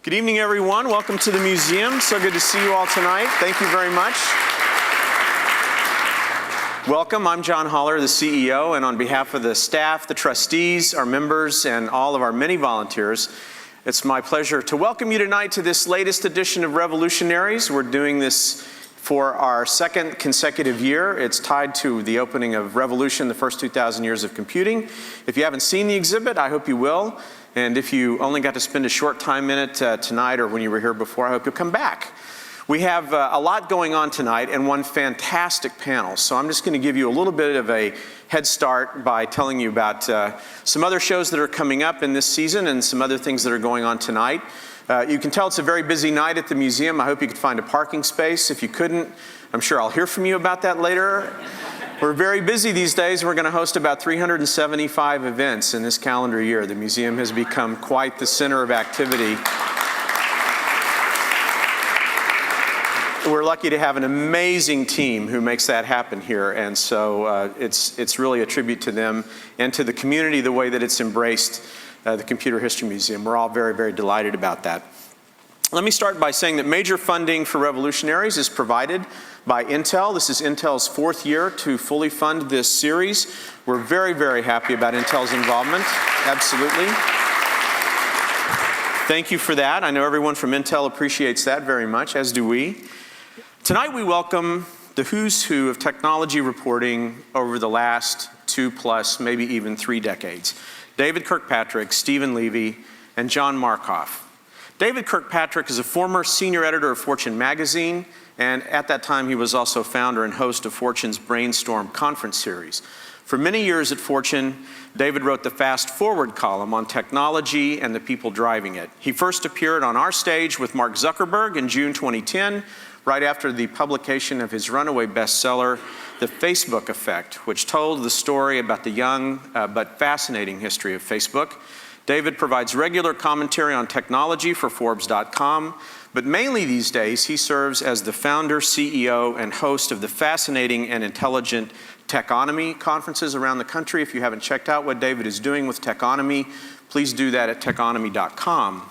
Good evening, everyone. Welcome to the museum. So good to see you all tonight. Thank you very much. Welcome. I'm John Hollar, the CEO, and on behalf of the staff, the trustees, our members, and all of our many volunteers, it's my pleasure to welcome you tonight to this latest edition of Revolutionaries. We're doing this for our second consecutive year. It's tied to the opening of Revolution, the first 2,000 years of computing. If you haven't seen the exhibit, I hope you will. And if you only got to spend a short time in it tonight or when you were here before, I hope you'll come back. We have a lot going on tonight and one fantastic panel. So I'm just going to give you a little bit of a head start by telling you about some other shows that are coming up in this season and some other things that are going on tonight. You can tell it's a very busy night at the museum. I hope you could find a parking space. If you couldn't, I'm sure I'll hear from you about that later. We're very busy these days. We're going to host about 375 events in this calendar year. The museum has become quite the center of activity. We're lucky to have an amazing team who makes that happen here, and so it's really a tribute to them and to the community, the way that it's embraced the Computer History Museum. We're all very, very delighted about that. Let me start by saying that major funding for Revolutionaries is provided by Intel. This is Intel's fourth year to fully fund this series. We're very, very happy about Intel's involvement. Absolutely. Thank you for that. I know everyone from Intel appreciates that very much, as do we. Tonight we welcome the who's who of technology reporting over the last 2+, maybe even 3 decades. David Kirkpatrick, Stephen Levy, and John Markoff. David Kirkpatrick is a former senior editor of Fortune magazine, and at that time he was also founder and host of Fortune's Brainstorm conference series. For many years at Fortune, David wrote the Fast Forward column on technology and the people driving it. He first appeared on our stage with Mark Zuckerberg in June 2010, right after the publication of his runaway bestseller, The Facebook Effect, which told the story about the young but fascinating history of Facebook. David provides regular commentary on technology for Forbes.com, but mainly these days he serves as the founder, CEO, and host of the fascinating and intelligent Techonomy conferences around the country. If you haven't checked out what David is doing with Techonomy, please do that at techonomy.com.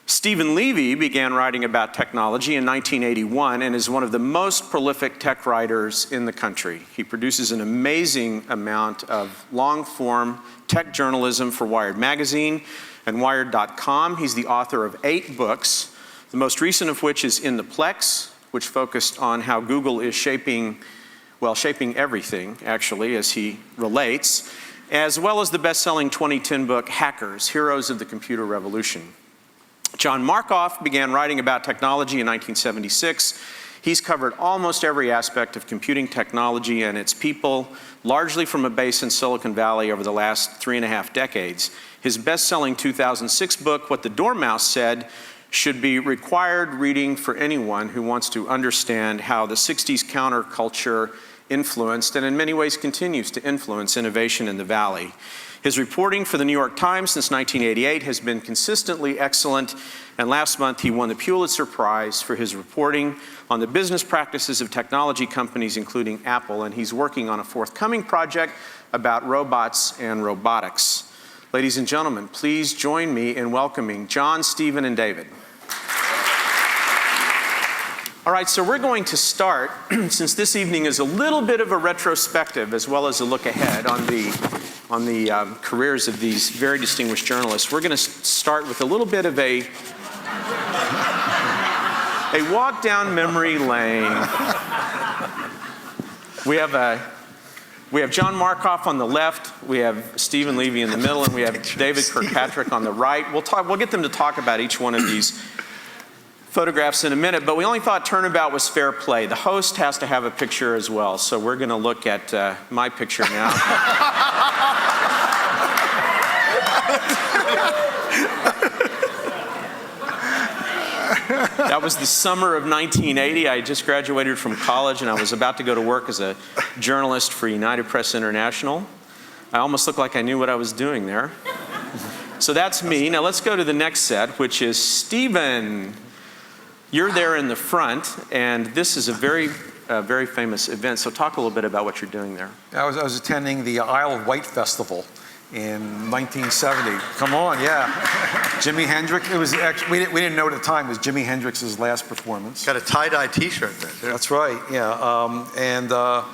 Stephen Levy began writing about technology in 1981 and is one of the most prolific tech writers in the country. He produces an amazing amount of long-form tech journalism for Wired Magazine and Wired.com. He's the author of 8 books, the most recent of which is In the Plex, which focused on how Google is shaping everything, actually, as he relates, as well as the best-selling 2010 book, Hackers, Heroes of the Computer Revolution. John Markoff began writing about technology in 1976. He's covered almost every aspect of computing technology and its people, largely from a base in Silicon Valley over the last 3.5 decades. His best-selling 2006 book, What the Dormouse Said, should be required reading for anyone who wants to understand how the 60s counterculture influenced and in many ways continues to influence innovation in the Valley. His reporting for the New York Times since 1988 has been consistently excellent, and last month he won the Pulitzer Prize for his reporting on the business practices of technology companies, including Apple, and he's working on a forthcoming project about robots and robotics. Ladies and gentlemen, please join me in welcoming John, Stephen, and David. All right, so we're going to start, since this evening is a little bit of a retrospective as well as a look ahead on the careers of these very distinguished journalists. We're going to start with a little bit of a walk down memory lane. We have John Markoff on the left, we have Stephen Levy in the middle, and we have David Kirkpatrick on the right. We'll get them to talk about each one of these photographs in a minute, but we only thought turnabout was fair play. The host has to have a picture as well, so we're going to look at my picture now. That was the summer of 1980. I just graduated from college and I was about to go to work as a journalist for United Press International. I almost looked like I knew what I was doing there. So that's me. Now let's go to the next set, which is Stephen. You're there in the front, and this is a very famous event. So talk a little bit about what you're doing there. I was attending the Isle of Wight Festival in 1970. Come on, yeah. Jimi Hendrix, it was actually, we didn't know at the time, it was Jimi Hendrix's last performance. Got a tie-dye t-shirt there, too. That's right, yeah.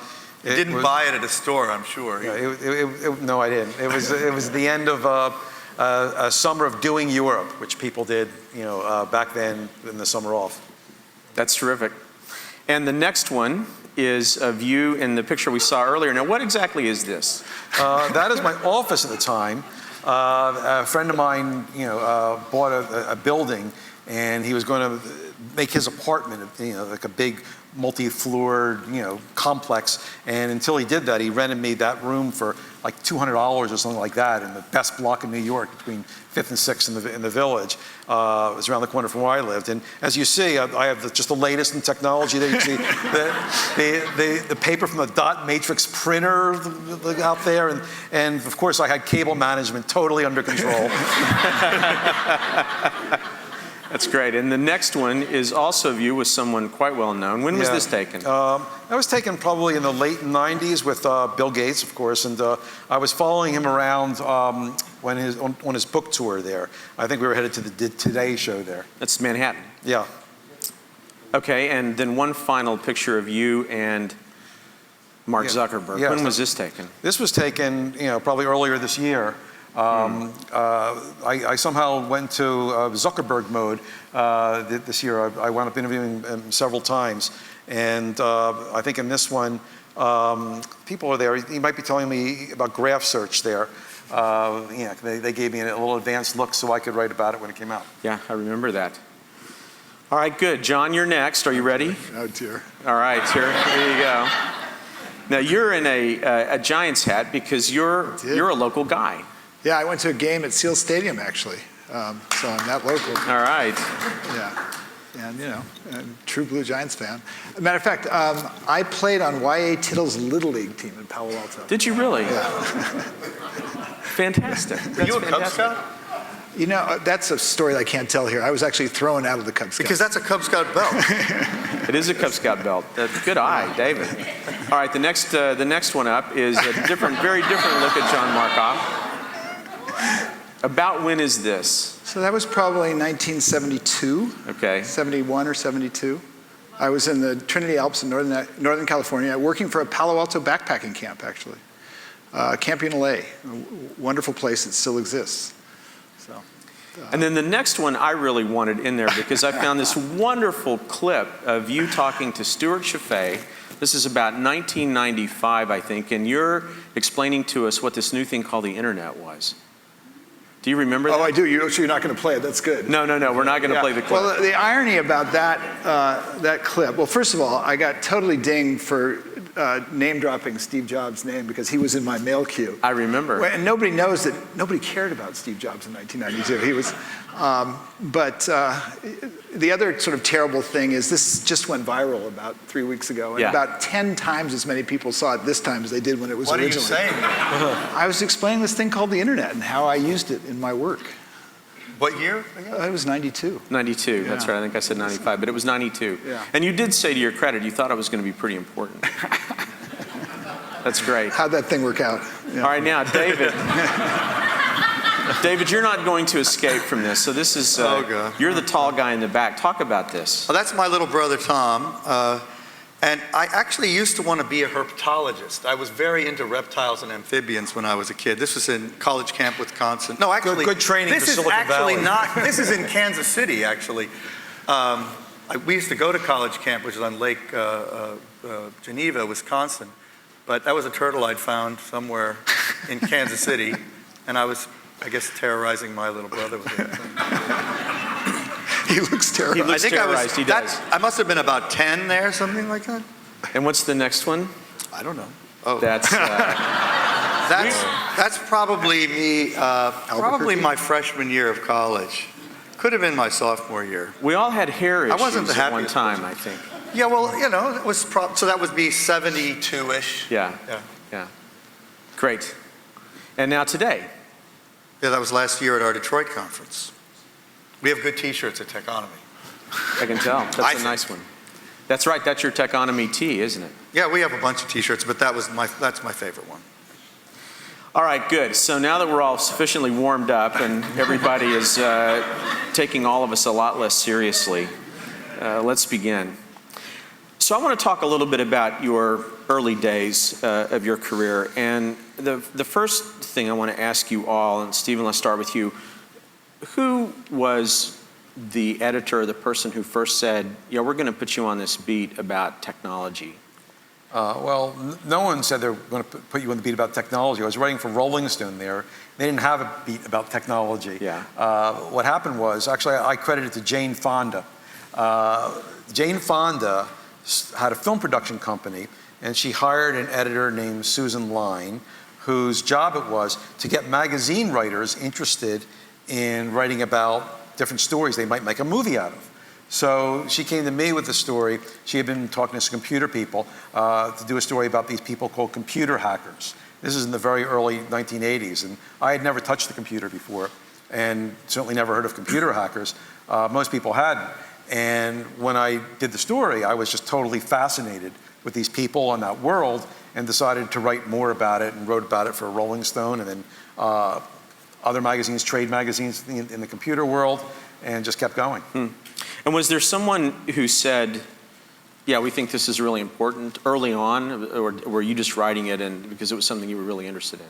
You didn't buy it at a store, I'm sure. Yeah, no, I didn't. It was the end of a summer of doing Europe, which people did, back then in the summer off. That's terrific. And the next one is of you in the picture we saw earlier. Now, what exactly is this? That is my office at the time. A friend of mine, bought a building, and he was going to make his apartment, like a big multi-floored, complex. And until he did that, he rented me that room for like $200 or something like that in the best block in New York, between 5th and 6th in the Village. It was around the corner from where I lived. And as you see, I have just the latest in technology. There you see the paper from the dot matrix printer out there, and of course I had cable management totally under control. That's great. And the next one is also of you with someone quite well known. When was this taken? That was taken probably in the late 90s with Bill Gates, of course, and I was following him around on his book tour there. I think we were headed to the Today show there. That's Manhattan. Yeah. Okay, and then one final picture of you and Mark Zuckerberg. Yeah, when was this taken? This was taken, probably earlier this year. I somehow went to Zuckerberg mode this year. I wound up interviewing him several times, and I think in this one, people are there. He might be telling me about graph search there. They gave me a little advanced look so I could write about it when it came out. Yeah, I remember that. All right, good. John, you're next. Are you ready? Oh, dear. All right, here you go. Now, you're in a Giants hat because you're a local guy. Yeah, I went to a game at Seal Stadium, actually. So I'm that local. All right. Yeah. And, a true Blue Giants fan. As a matter of fact, I played on Y.A. Tittle's Little League team in Palo Alto. Did you really? Yeah. Fantastic. Were you a Cub Scout? That's a story I can't tell here. I was actually thrown out of the Cub Scouts. Because that's a Cub Scout belt. It is a Cub Scout belt. Good eye, David. All right, the next one up is a very different look at John Markoff. About when is this? So that was probably 1972. Okay. 71 or 72. I was in the Trinity Alps in Northern California, working for a Palo Alto backpacking camp, actually. Camp Unile, a wonderful place that still exists. So. And then the next one I really wanted in there because I found this wonderful clip of you talking to Stuart Chaffee. This is about 1995, I think, and you're explaining to us what this new thing called the internet was. Do you remember that? Oh, I do. So you're not going to play it. That's good. No. We're not going to play the clip. Well, the irony about that clip, well, first of all, I got totally dinged for name-dropping Steve Jobs' name because he was in my mail queue. I remember. And nobody knows that nobody cared about Steve Jobs in 1992. He was, but the other sort of terrible thing is this just went viral about 3 weeks ago, and about 10 times as many people saw it this time as they did when it was originally. What are you saying? I was explaining this thing called the internet and how I used it in my work. What year? It was 92. 92, that's right. I think I said 95, but it was 92. Yeah. And you did say to your credit, you thought it was going to be pretty important. That's great. How'd that thing work out? Yeah. All right, now, David. David, you're not going to escape from this. So this is, you're the tall guy in the back. Talk about this. Well, that's my little brother, Tom. And I actually used to want to be a herpetologist. I was very into reptiles and amphibians when I was a kid. This was in College Camp, Wisconsin. No, actually, good training for Silicon Valley. This is in Kansas City, actually. We used to go to College Camp, which is on Lake Geneva, Wisconsin. But that was a turtle I'd found somewhere in Kansas City, and I was, I guess, terrorizing my little brother with it. He looks terrorized. He looks terrorized, he does. I must have been about 10 there, something like that. And what's the next one? I don't know. Oh. That's probably me, probably my freshman year of college. Could have been my sophomore year. We all had hair issues I wasn't the at one happiest time, I think. Yeah, well, it was so that would be 72-ish. Yeah. Great. And now today. Yeah, that was last year at our Detroit conference. We have good T-shirts at Techonomy. I can tell. That's a nice one. That's right. That's your Techonomy tee, isn't it? Yeah, we have a bunch of T-shirts, but that's my favorite one. All right, good. So now that we're all sufficiently warmed up and everybody is taking all of us a lot less seriously, let's begin. So I want to talk a little bit about your early days of your career. And the first thing I want to ask you all, and Stephen, let's start with you. Who was the editor, the person who first said, we're going to put you on this beat about technology? Well, no one said they were going to put you on the beat about technology. I was writing for Rolling Stone there. They didn't have a beat about technology. Yeah. What happened was, actually, I credit it to Jane Fonda. Jane Fonda had a film production company, and she hired an editor named Susan Line, whose job it was to get magazine writers interested in writing about different stories they might make a movie out of. So she came to me with the story. She had been talking to some computer people to do a story about these people called computer hackers. This is in the very early 1980s, and I had never touched the computer before, and certainly never heard of computer hackers. Most people hadn't. And when I did the story, I was just totally fascinated with these people and that world, and decided to write more about it, and wrote about it for Rolling Stone, and then other magazines, trade magazines in the computer world, and just kept going. And was there someone who said, we think this is really important early on, or were you just writing it because it was something you were really interested in?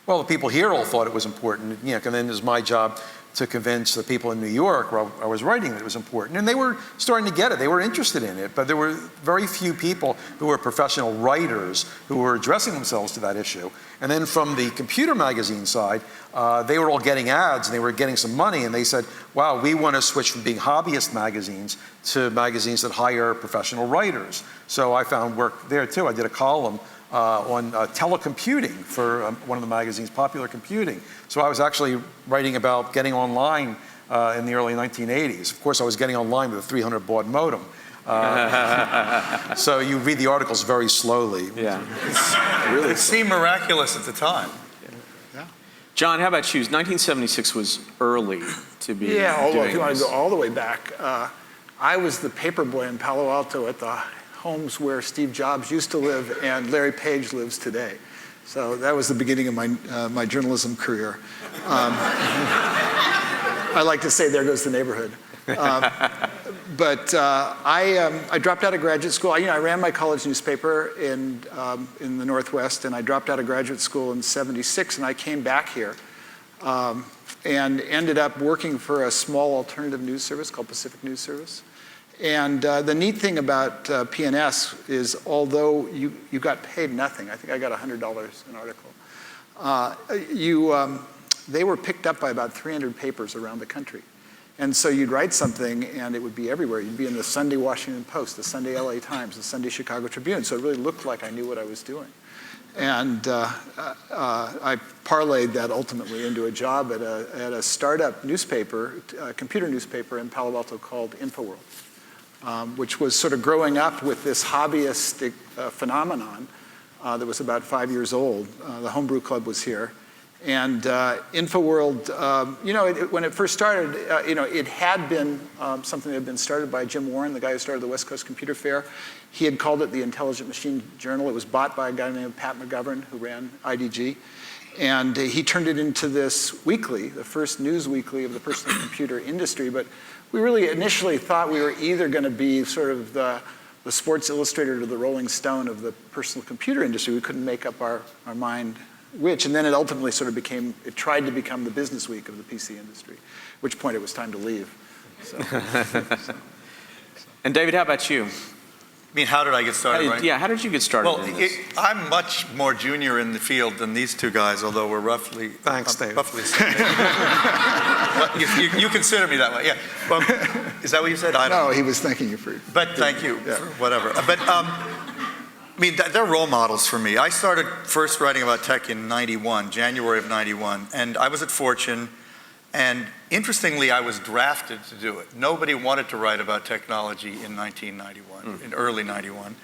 Well, the people here all thought it was important, and then it was my job to convince the people in New York where I was writing that it was important. And they were starting to get it. They were interested in it, but there were very few people who were professional writers who were addressing themselves to that issue. And then from the computer magazine side, they were all getting ads, and they were getting some money, and they said, wow, we want to switch from being hobbyist magazines to magazines that hire professional writers. So I found work there too. I did a column on telecomputing for one of the magazines, Popular Computing. So I was actually writing about getting online in the early 1980s. Of course, I was getting online with a 300 baud modem. So you read the articles very slowly. Yeah. It seemed miraculous at the time. Yeah. John, how about you? 1976 was early to be doing although if you want to this. go all the way back, I was the paper boy in Palo Alto at the homes where Steve Jobs used to live and Larry Page lives today. So that was the beginning of my journalism career. I like to say, there goes the neighborhood. But I dropped out of graduate school. I ran my college newspaper in the Northwest, and I dropped out of graduate school in '76, and I came back here and ended up working for a small alternative news service called Pacific News Service. And the neat thing about PNS is, although you got paid nothing, I think I got $100 an article, they were picked up by about 300 papers around the country. And so you'd write something, and it would be everywhere. You'd be in the Sunday Washington Post, the Sunday LA Times, the Sunday Chicago Tribune. So it really looked like I knew what I was doing. And I parlayed that ultimately into a job at a startup newspaper, computer newspaper in Palo Alto called InfoWorld. Which was sort of growing up with this hobbyistic phenomenon that was about 5 years old. The Homebrew Club was here. And InfoWorld, when it first started, it had been something that had been started by Jim Warren, the guy who started the West Coast Computer Fair. He had called it the Intelligent Machine Journal. It was bought by a guy named Pat McGovern, who ran IDG. And he turned it into this weekly, the first news weekly of the personal computer industry. But we really initially thought we were either going to be sort of the Sports Illustrated or the Rolling Stone of the personal computer industry. We couldn't make up our mind which. And then it ultimately sort of tried to become the Business Week of the PC industry, at which point it was time to leave. So. And David, how about you? I mean, how did I get started, right? Yeah, how did you get started in this? I'm much more junior in the field than these two guys, although we're roughly... Thanks, Dave. Roughly you consider me that way, yeah. Well, is that what you said? I don't know. He was thanking you for... But thank you for whatever. But, they're role models for me. I started first writing about tech in '91, January of '91, and I was at Fortune. And interestingly, I was drafted to do it. Nobody wanted to write about technology in 1991, in early '91,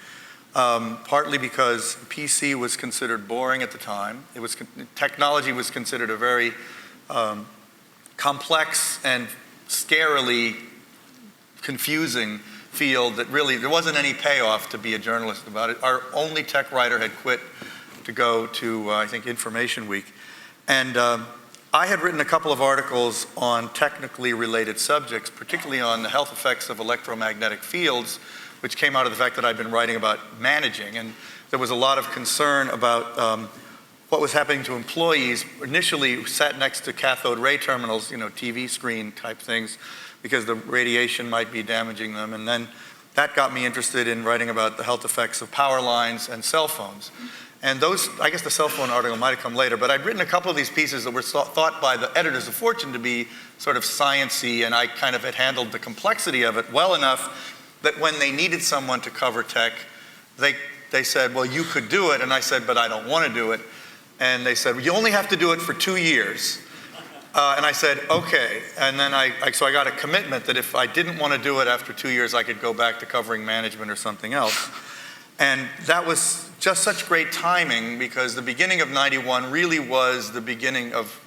partly because PC was considered boring at the time. Technology was considered a very complex and scarily confusing field that really, there wasn't any payoff to be a journalist about it. Our only tech writer had quit to go to, I think, Information Week. And I had written a couple of articles on technically related subjects, particularly on the health effects of electromagnetic fields, which came out of the fact that I'd been writing about managing. And there was a lot of concern about what was happening to employees initially who sat next to cathode ray terminals, TV screen type things, because the radiation might be damaging them. And then that got me interested in writing about the health effects of power lines and cell phones. And those, I guess the cell phone article might have come later, but I'd written a couple of these pieces that were thought by the editors of Fortune to be sort of science-y, and I kind of had handled the complexity of it well enough that when they needed someone to cover tech, they said, well, you could do it. And I said, but I don't want to do it. And they said, well, you only have to do it for 2 years. And I said, okay. And then so I got a commitment that if I didn't want to do it after 2 years, I could go back to covering management or something else. And that was just such great timing, because the beginning of '91 really was the beginning of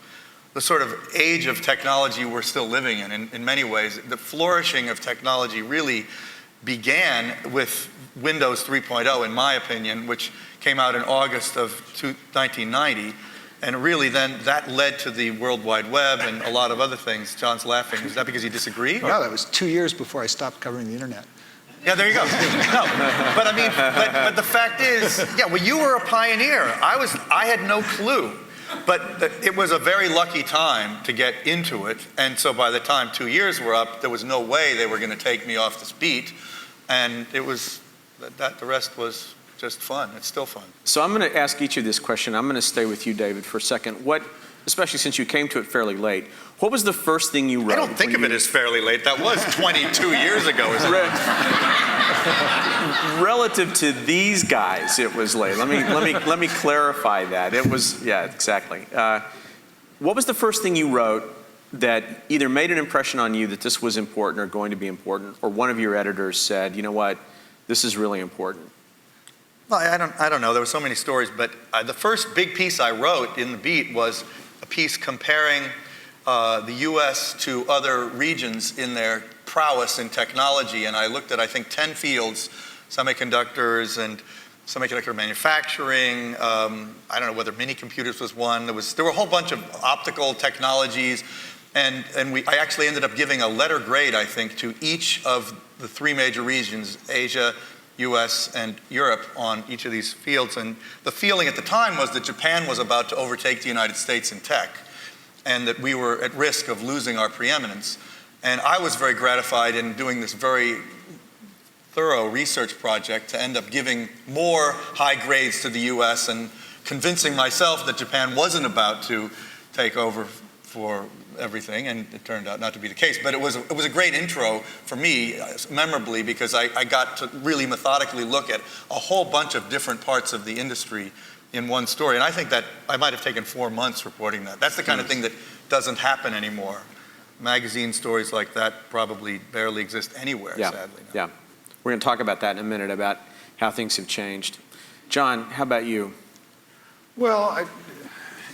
the sort of age of technology we're still living in many ways. The flourishing of technology really began with Windows 3.0, in my opinion, which came out in August of 1990. And really then that led to the World Wide Web and a lot of other things. John's laughing. Is that because you disagree? No, that was 2 years before I stopped covering the internet. Yeah, there you go. No, but I mean, but the fact is, yeah, well, you were a pioneer. I had no clue. But it was a very lucky time to get into it. And so by the time 2 years were up, there was no way they were going to take me off this beat. And it was, the rest was just fun. It's still fun. So I'm going to ask each of this question. I'm going to stay with you, David, for a second. Especially since you came to it fairly late, what was the first thing you wrote? I don't think of it as fairly late. That was 22 years ago, isn't it? Relative to these guys, it was late. Let me clarify that. It was, yeah, exactly. What was the first thing you wrote that either made an impression on you that this was important or going to be important, or one of your editors said, you know what, this is really important? Well, I don't know. There were so many stories, but the first big piece I wrote in the Beat was a piece comparing the U.S. to other regions in their prowess in technology. And I looked at, I think, 10 fields, semiconductors and semiconductor manufacturing. I don't know whether mini computers was one. There were a whole bunch of optical technologies. And I actually ended up giving a letter grade, I think, to each of the three major regions, Asia, US, and Europe, on each of these fields. And the feeling at the time was that Japan was about to overtake the United States in tech, and that we were at risk of losing our preeminence. And I was very gratified in doing this very thorough research project to end up giving more high grades to the US and convincing myself that Japan wasn't about to take over for everything, and it turned out not to be the case. But it was a great intro for me, memorably, because I got to really methodically look at a whole bunch of different parts of the industry in one story. And I think that I might have taken 4 months reporting that. That's the kind of thing that doesn't happen anymore. Magazine stories like that probably barely exist anywhere, sadly. Yeah, we're going to talk about that in a minute, about how things have changed. John, how about you? Well,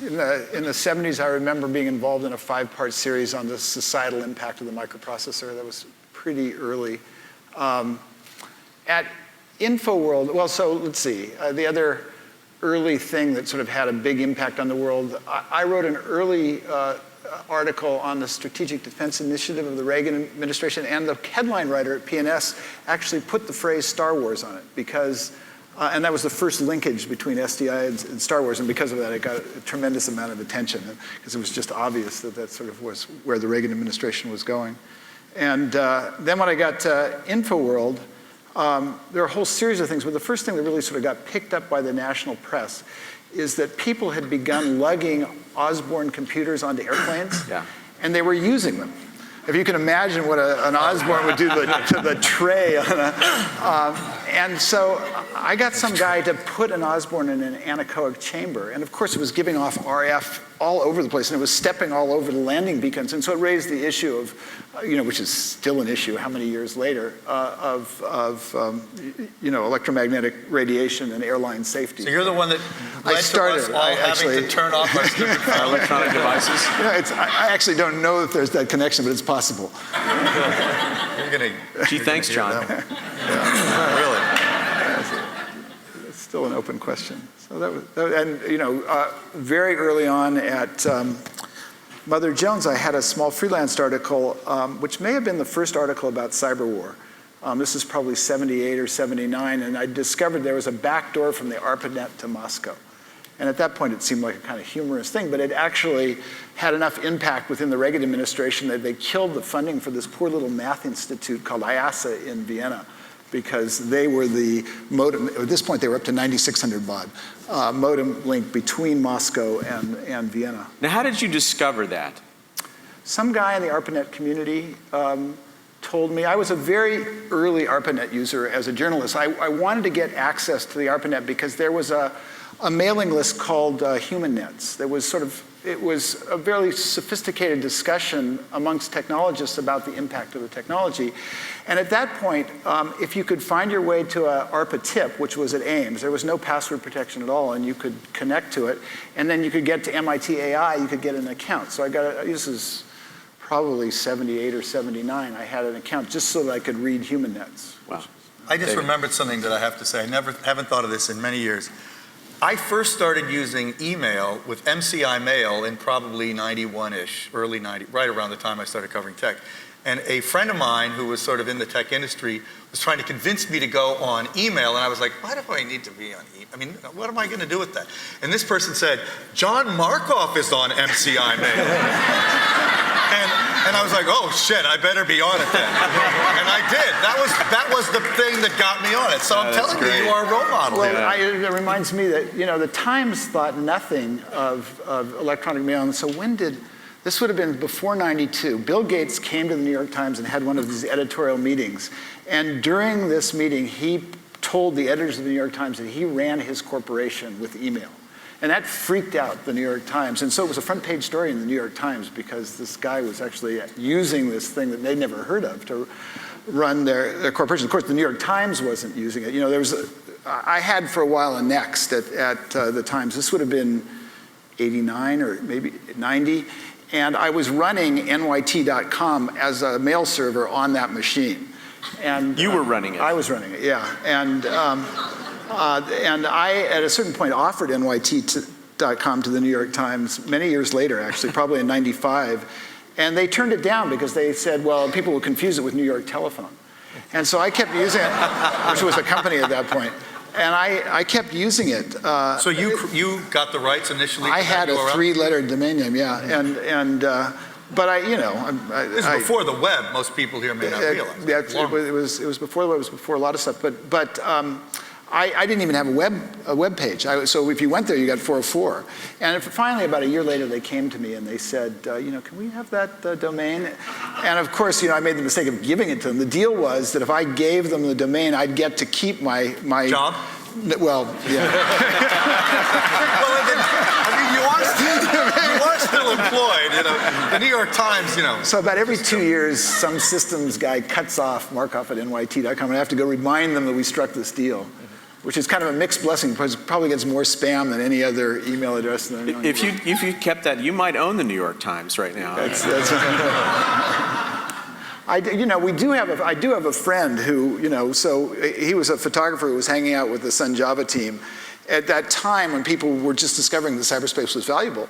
in the 70s, I remember being involved in a 5-part series on the societal impact of the microprocessor. That was pretty early. At InfoWorld, well, so let's see. The other early thing that sort of had a big impact on the world, I wrote an early article on the Strategic Defense Initiative of the Reagan administration, and the headline writer at PNS actually put the phrase Star Wars on it, because and that was the first linkage between SDI and Star Wars, and because of that, it got a tremendous amount of attention, because it was just obvious that that sort of was where the Reagan administration was going. And then when I got to InfoWorld, there are a whole series of things, but the first thing that really sort of got picked up by the national press is that people had begun lugging Osborne computers onto airplanes, and they were using them. If you can imagine what an Osborne would do to the tray on and so I got some guy to put an Osborne in an anechoic chamber, and of course it was giving off RF all over the place, and it was stepping all over the landing beacons, and so it raised the issue of, which is still an issue how many years later, electromagnetic radiation and airline safety. So you're the one that led to us all having to turn off our stupid electronic devices? I actually don't know if there's that connection, but it's possible. You're gonna, Gee, thanks, John. Really? still an open question. So very early on at Mother Jones, I had a small freelance article, which may have been the first article about cyber war. This is probably 78 or 79, and I discovered there was a back door from the ARPANET to Moscow. And at that point, it seemed like a kind of humorous thing, but it actually had enough impact within the Reagan administration that they killed the funding for this poor little math institute called IASA in Vienna, because they were the modem. At this point, they were up to 9,600 baud modem link between Moscow and Vienna. Now, how did you discover that? Some guy in the ARPANET community told me. I was a very early ARPANET user as a journalist. I wanted to get access to the ARPANET because there was a mailing list called Human Nets. It was a very sophisticated discussion amongst technologists about the impact of the technology. And at that point, if you could find your way to a ARPA tip, which was at Ames, there was no password protection at all, and you could connect to it, and then you could get to MIT AI, you could get an account. So this is probably 78 or 79, I had an account just so that I could read Human Nets. Wow. I just remembered something that I have to say. I haven't thought of this in many years. I first started using email with MCI Mail in probably 91-ish, early 90, right around the time I started covering tech. And a friend of mine who was sort of in the tech industry was trying to convince me to go on email, and I was like, why do I need to be on email? I mean, what am I going to do with that? And this person said, John Markoff is on MCI Mail. and I was like, oh shit, I better be on it then. And I did. That was the thing that got me on it. So I'm telling you, you are a role model. Well, it reminds me that, the Times thought nothing of electronic mail, and so this would have been before 92. Bill Gates came to the New York Times and had one of these editorial meetings. And during this meeting, he told the editors of the New York Times that he ran his corporation with email. And that freaked out the New York Times. And so it was a front page story in the New York Times because this guy was actually using this thing that they'd never heard of to run their corporation. Of course, the New York Times wasn't using it. I had for a while a Next at the Times. This would have been 89 or maybe 90. And I was running NYT.com as a mail server on that machine. And you were running it? I was running it, yeah. And I, at a certain point, offered NYT.com to the New York Times many years later, actually, probably in 95. And they turned it down because they said, well, people will confuse it with New York Telephone. And so I kept using it, which was a company at that point. And I kept using it. So you got the rights initially? I had a 3-letter domain name, yeah. But this is before the web. Most people here may not realize. Yeah, it was before the web. It was before a lot of stuff. But I didn't even have a web page. So if you went there, you got 404. And finally, about a year later, they came to me and they said, can we have that domain? And of course, I made the mistake of giving it to them. The deal was that if I gave them the domain, I'd get to keep my job. Well, yeah. Well, you are still employed. The New York Times. So about every 2 years, some systems guy cuts off Markoff at NYT.com, and I have to go remind them that we struck this deal, which is kind of a mixed blessing because it probably gets more spam than any other email address. If you kept that, you might own the New York Times right now. I do have a friend who, so he was a photographer who was hanging out with the Sun Java team at that time when people were just discovering that cyberspace was valuable.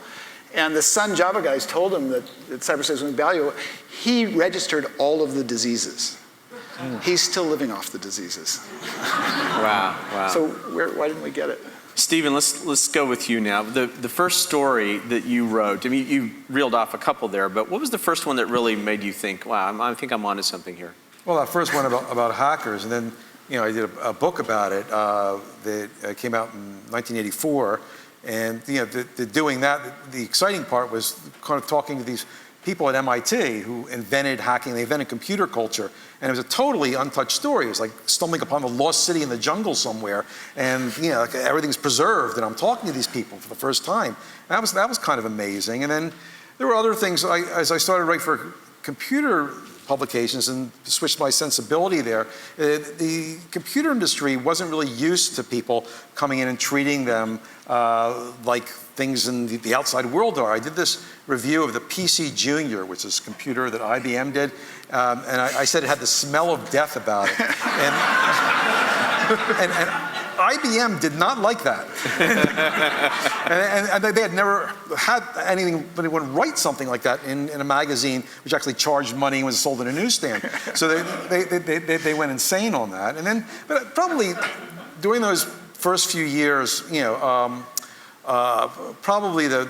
And the Sun Java guys told him that cyberspace was valuable. He registered all of the diseases. He's still living off the diseases. Wow. So why didn't we get it? Stephen, let's go with you now. The first story that you wrote, I mean, you reeled off a couple there, but what was the first one that really made you think, wow, I think I'm onto something here? Well, that first one about hackers, and then I did a book about it that came out in 1984, and doing that, the exciting part was kind of talking to these people at MIT who invented hacking. They invented computer culture, and it was a totally untouched story. It was like stumbling upon the lost city in the jungle somewhere, and like everything's preserved. And I'm talking to these people for the first time. And that was kind of amazing. And then there were other things. As I started writing for computer publications and switched my sensibility there, the computer industry wasn't really used to people coming in and treating them like things in the outside world are. I did this review of the PC Junior, which is a computer that IBM did, and I said it had the smell of death about it. And IBM did not like that. and they had never had anyone write something like that in a magazine, which actually charged money and was sold in a newsstand. So they went insane on that. And then, but probably during those first few years, probably the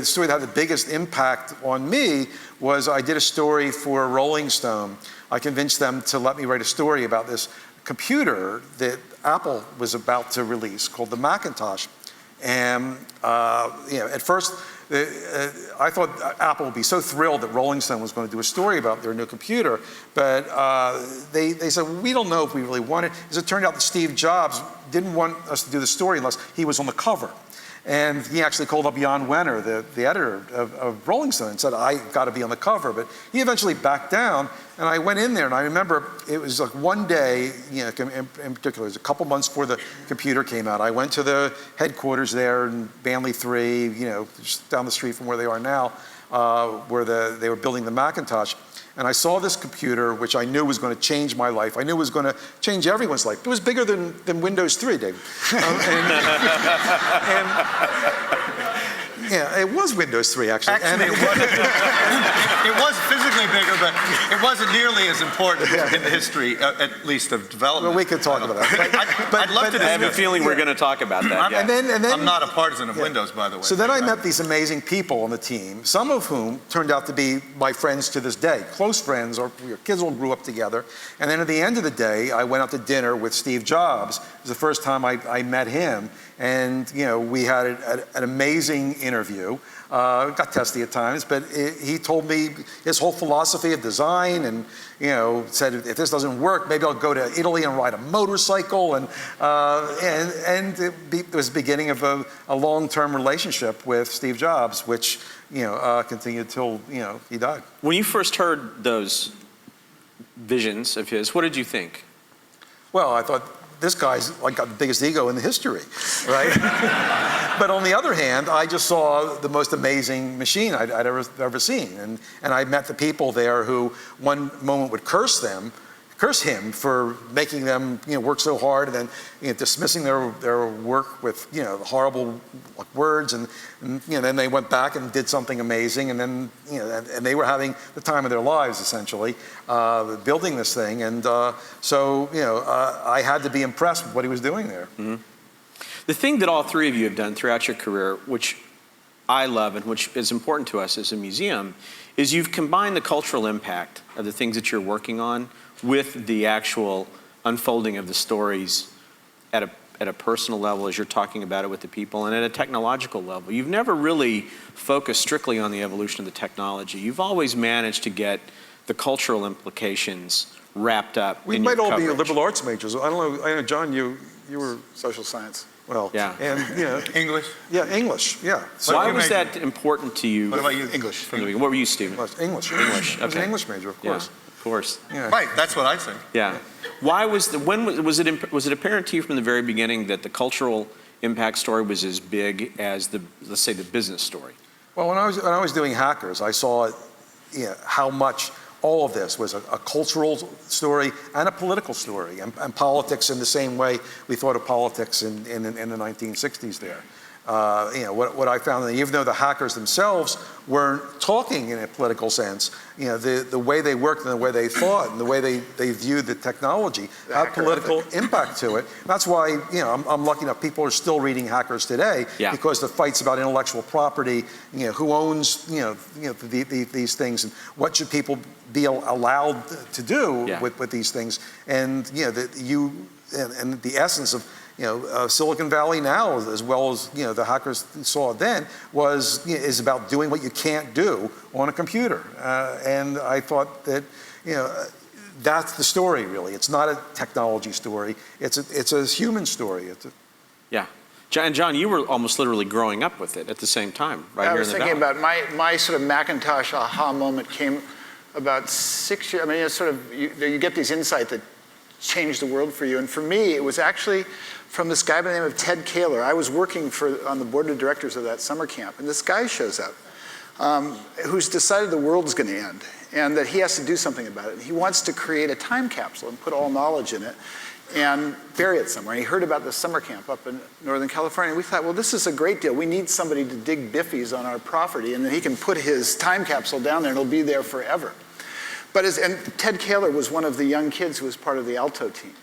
story that had the biggest impact on me was I did a story for Rolling Stone. I convinced them to let me write a story about this computer that Apple was about to release called the Macintosh. And at first, I thought Apple would be so thrilled that Rolling Stone was going to do a story about their new computer, but they said, well, we don't know if we really want it. As it turned out that Steve Jobs didn't want us to do the story unless he was on the cover. And he actually called up Jan Wenner, the editor of Rolling Stone, and said, I got to be on the cover. But he eventually backed down, and I went in there, and I remember it was like one day, in particular, it was a couple months before the computer came out. I went to the headquarters there in Banley 3, just down the street from where they are now, where they were building the Macintosh. And I saw this computer, which I knew was going to change my life. I knew it was going to change everyone's life. It was bigger than Windows 3, David. Yeah, it was Windows 3, actually. Actually, it was physically bigger, but it wasn't nearly as important in the history, at least of development. Well, we could talk about that. I'd love to. I have a feeling we're going to talk about that. And then, I'm not a partisan of Windows, by the way. So then I met these amazing people on the team, some of whom turned out to be my friends to this day, close friends, or kids all grew up together. And then at the end of the day, I went out to dinner with Steve Jobs. It was the first time I met him. And we had an amazing interview. Got testy at times, but he told me his whole philosophy of design, and said if this doesn't work, maybe I'll go to Italy and ride a motorcycle. And it was the beginning of a long-term relationship with Steve Jobs, which continued till he died. When you first heard those visions of his, what did you think? Well, I thought, this guy's got the biggest ego in the history, right? But on the other hand, I just saw the most amazing machine I'd ever seen. And I met the people there who one moment would curse him for making them work so hard, and then dismissing their work with horrible words, and then they went back and did something amazing, and then and they were having the time of their lives essentially building this thing, and so I had to be impressed with what he was doing there. Mm-hmm. The thing that all three of you have done throughout your career, which I love and which is important to us as a museum, is you've combined the cultural impact of the things that you're working on with the actual unfolding of the stories at a personal level as you're talking about it with the people, and at a technological level. You've never really focused strictly on the evolution of the technology. You've always managed to get the cultural implications wrapped up We in might your all coverage. be liberal arts majors. I know, John, you were Social science. well, Yeah. and English. yeah, English, yeah. Why What was major? that important to you? What about you? English. From the beginning? What were you, Stephen? English. English, I was an okay. English major, of Yeah, course. of course. Yeah. Right, that's what I say. Yeah. Why was was it apparent to you from the very beginning that the cultural impact story was as big as let's say the business story? Well, when I was doing Hackers, I saw how much all of this was a cultural story and a political story, and politics in the same way we thought of politics in the 1960s there. What I found, even though the hackers themselves weren't talking in a political sense, the way they worked and the way they thought and the way they viewed the technology had political impact to it. That's why I'm lucky enough people are still reading Hackers today, because the fights about intellectual property, who owns these things, and what should people be allowed to do with these things, and and the essence of Silicon Valley now, as well as the hackers saw then, is about doing what you can't do on a computer. And I thought that that's the story really. It's not a technology story. It's a human story. Yeah. John, you were almost literally growing up with it at the same time, right? I was thinking about my sort of Macintosh aha moment came about 6 years. I mean, it's sort of you get these insights that change the world for you. And for me, it was actually from this guy by the name of Ted Kaler. I was working on the board of directors of that summer camp, and this guy shows up who's decided the world's going to end. and that he has to do something about it. He wants to create a time capsule and put all knowledge in it and bury it somewhere. And he heard about this summer camp up in Northern California. And we thought, well, this is a great deal. We need somebody to dig biffies on our property, and then he can put his time capsule down there and it'll be there forever. And Ted Kaler was one of the young kids who was part of the Alto team.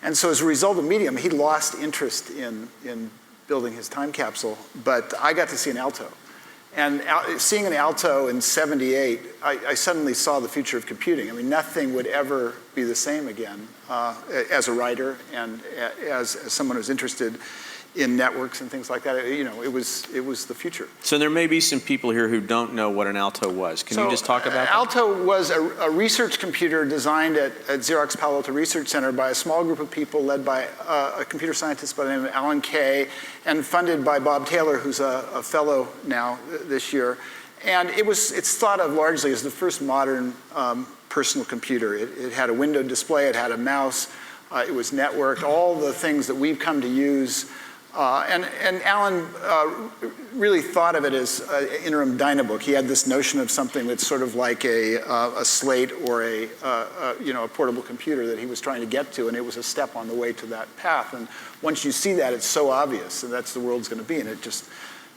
And so as a result of Medium, he lost interest in building his time capsule, but I got to see an Alto. And seeing an Alto in '78, I suddenly saw the future of computing. I mean, nothing would ever be the same again as a writer and as someone who's interested in networks and things like that. It was the future. So there may be some people here who don't know what an Alto was. Can you just talk about that? Alto was a research computer designed at Xerox Palo Alto Research Center by a small group of people led by a computer scientist by the name of Alan Kay and funded by Bob Taylor, who's a fellow now this year. And it's thought of largely as the first modern personal computer. It had a window display, it had a mouse, it was networked, all the things that we've come to use. And Alan really thought of it as an interim Dynabook. He had this notion of something that's sort of like a slate or a portable computer that he was trying to get to, and it was a step on the way to that path. And once you see that, it's so obvious that that's the world's going to be, and it just,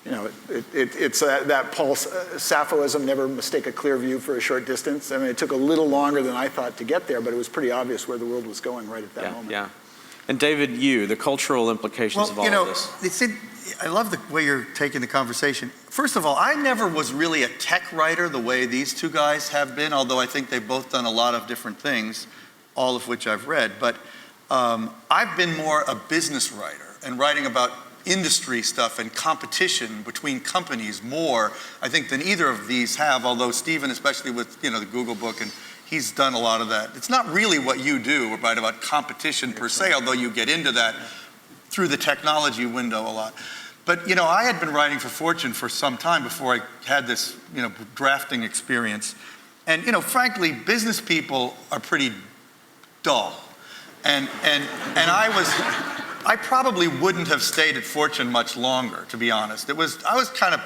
it's that Paul Sapphoism, never mistake a clear view for a short distance. I mean, it took a little longer than I thought to get there, but it was pretty obvious where the world was going right at that moment. Yeah. And David, the cultural implications of all of this. I love the way you're taking the conversation. First of all, I never was really a tech writer the way these two guys have been, although I think they've both done a lot of different things, all of which I've read. But I've been more a business writer and writing about industry stuff and competition between companies more, I think, than either of these have, although Stephen, especially with the Google book, and he's done a lot of that. It's not really what you do, write about competition per se, although you get into that through the technology window a lot. But, I had been writing for Fortune for some time before I had this, drafting experience. And, frankly, business people are pretty dull. And I probably wouldn't have stayed at Fortune much longer, to be honest. I was kind of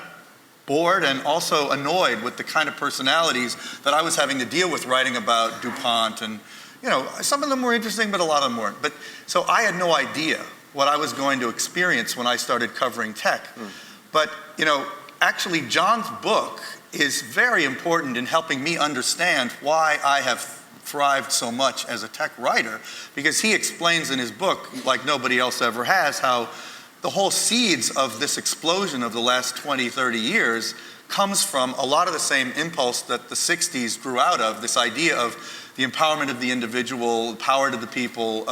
bored and also annoyed with the kind of personalities that I was having to deal with writing about DuPont, and some of them were interesting, but a lot of them weren't. So I had no idea what I was going to experience when I started covering tech. But actually John's book is very important in helping me understand why I have thrived so much as a tech writer, because he explains in his book, like nobody else ever has, how the whole seeds of this explosion of the last 20, 30 years comes from a lot of the same impulse that the 60s grew out of, this idea of the empowerment of the individual, power to the people,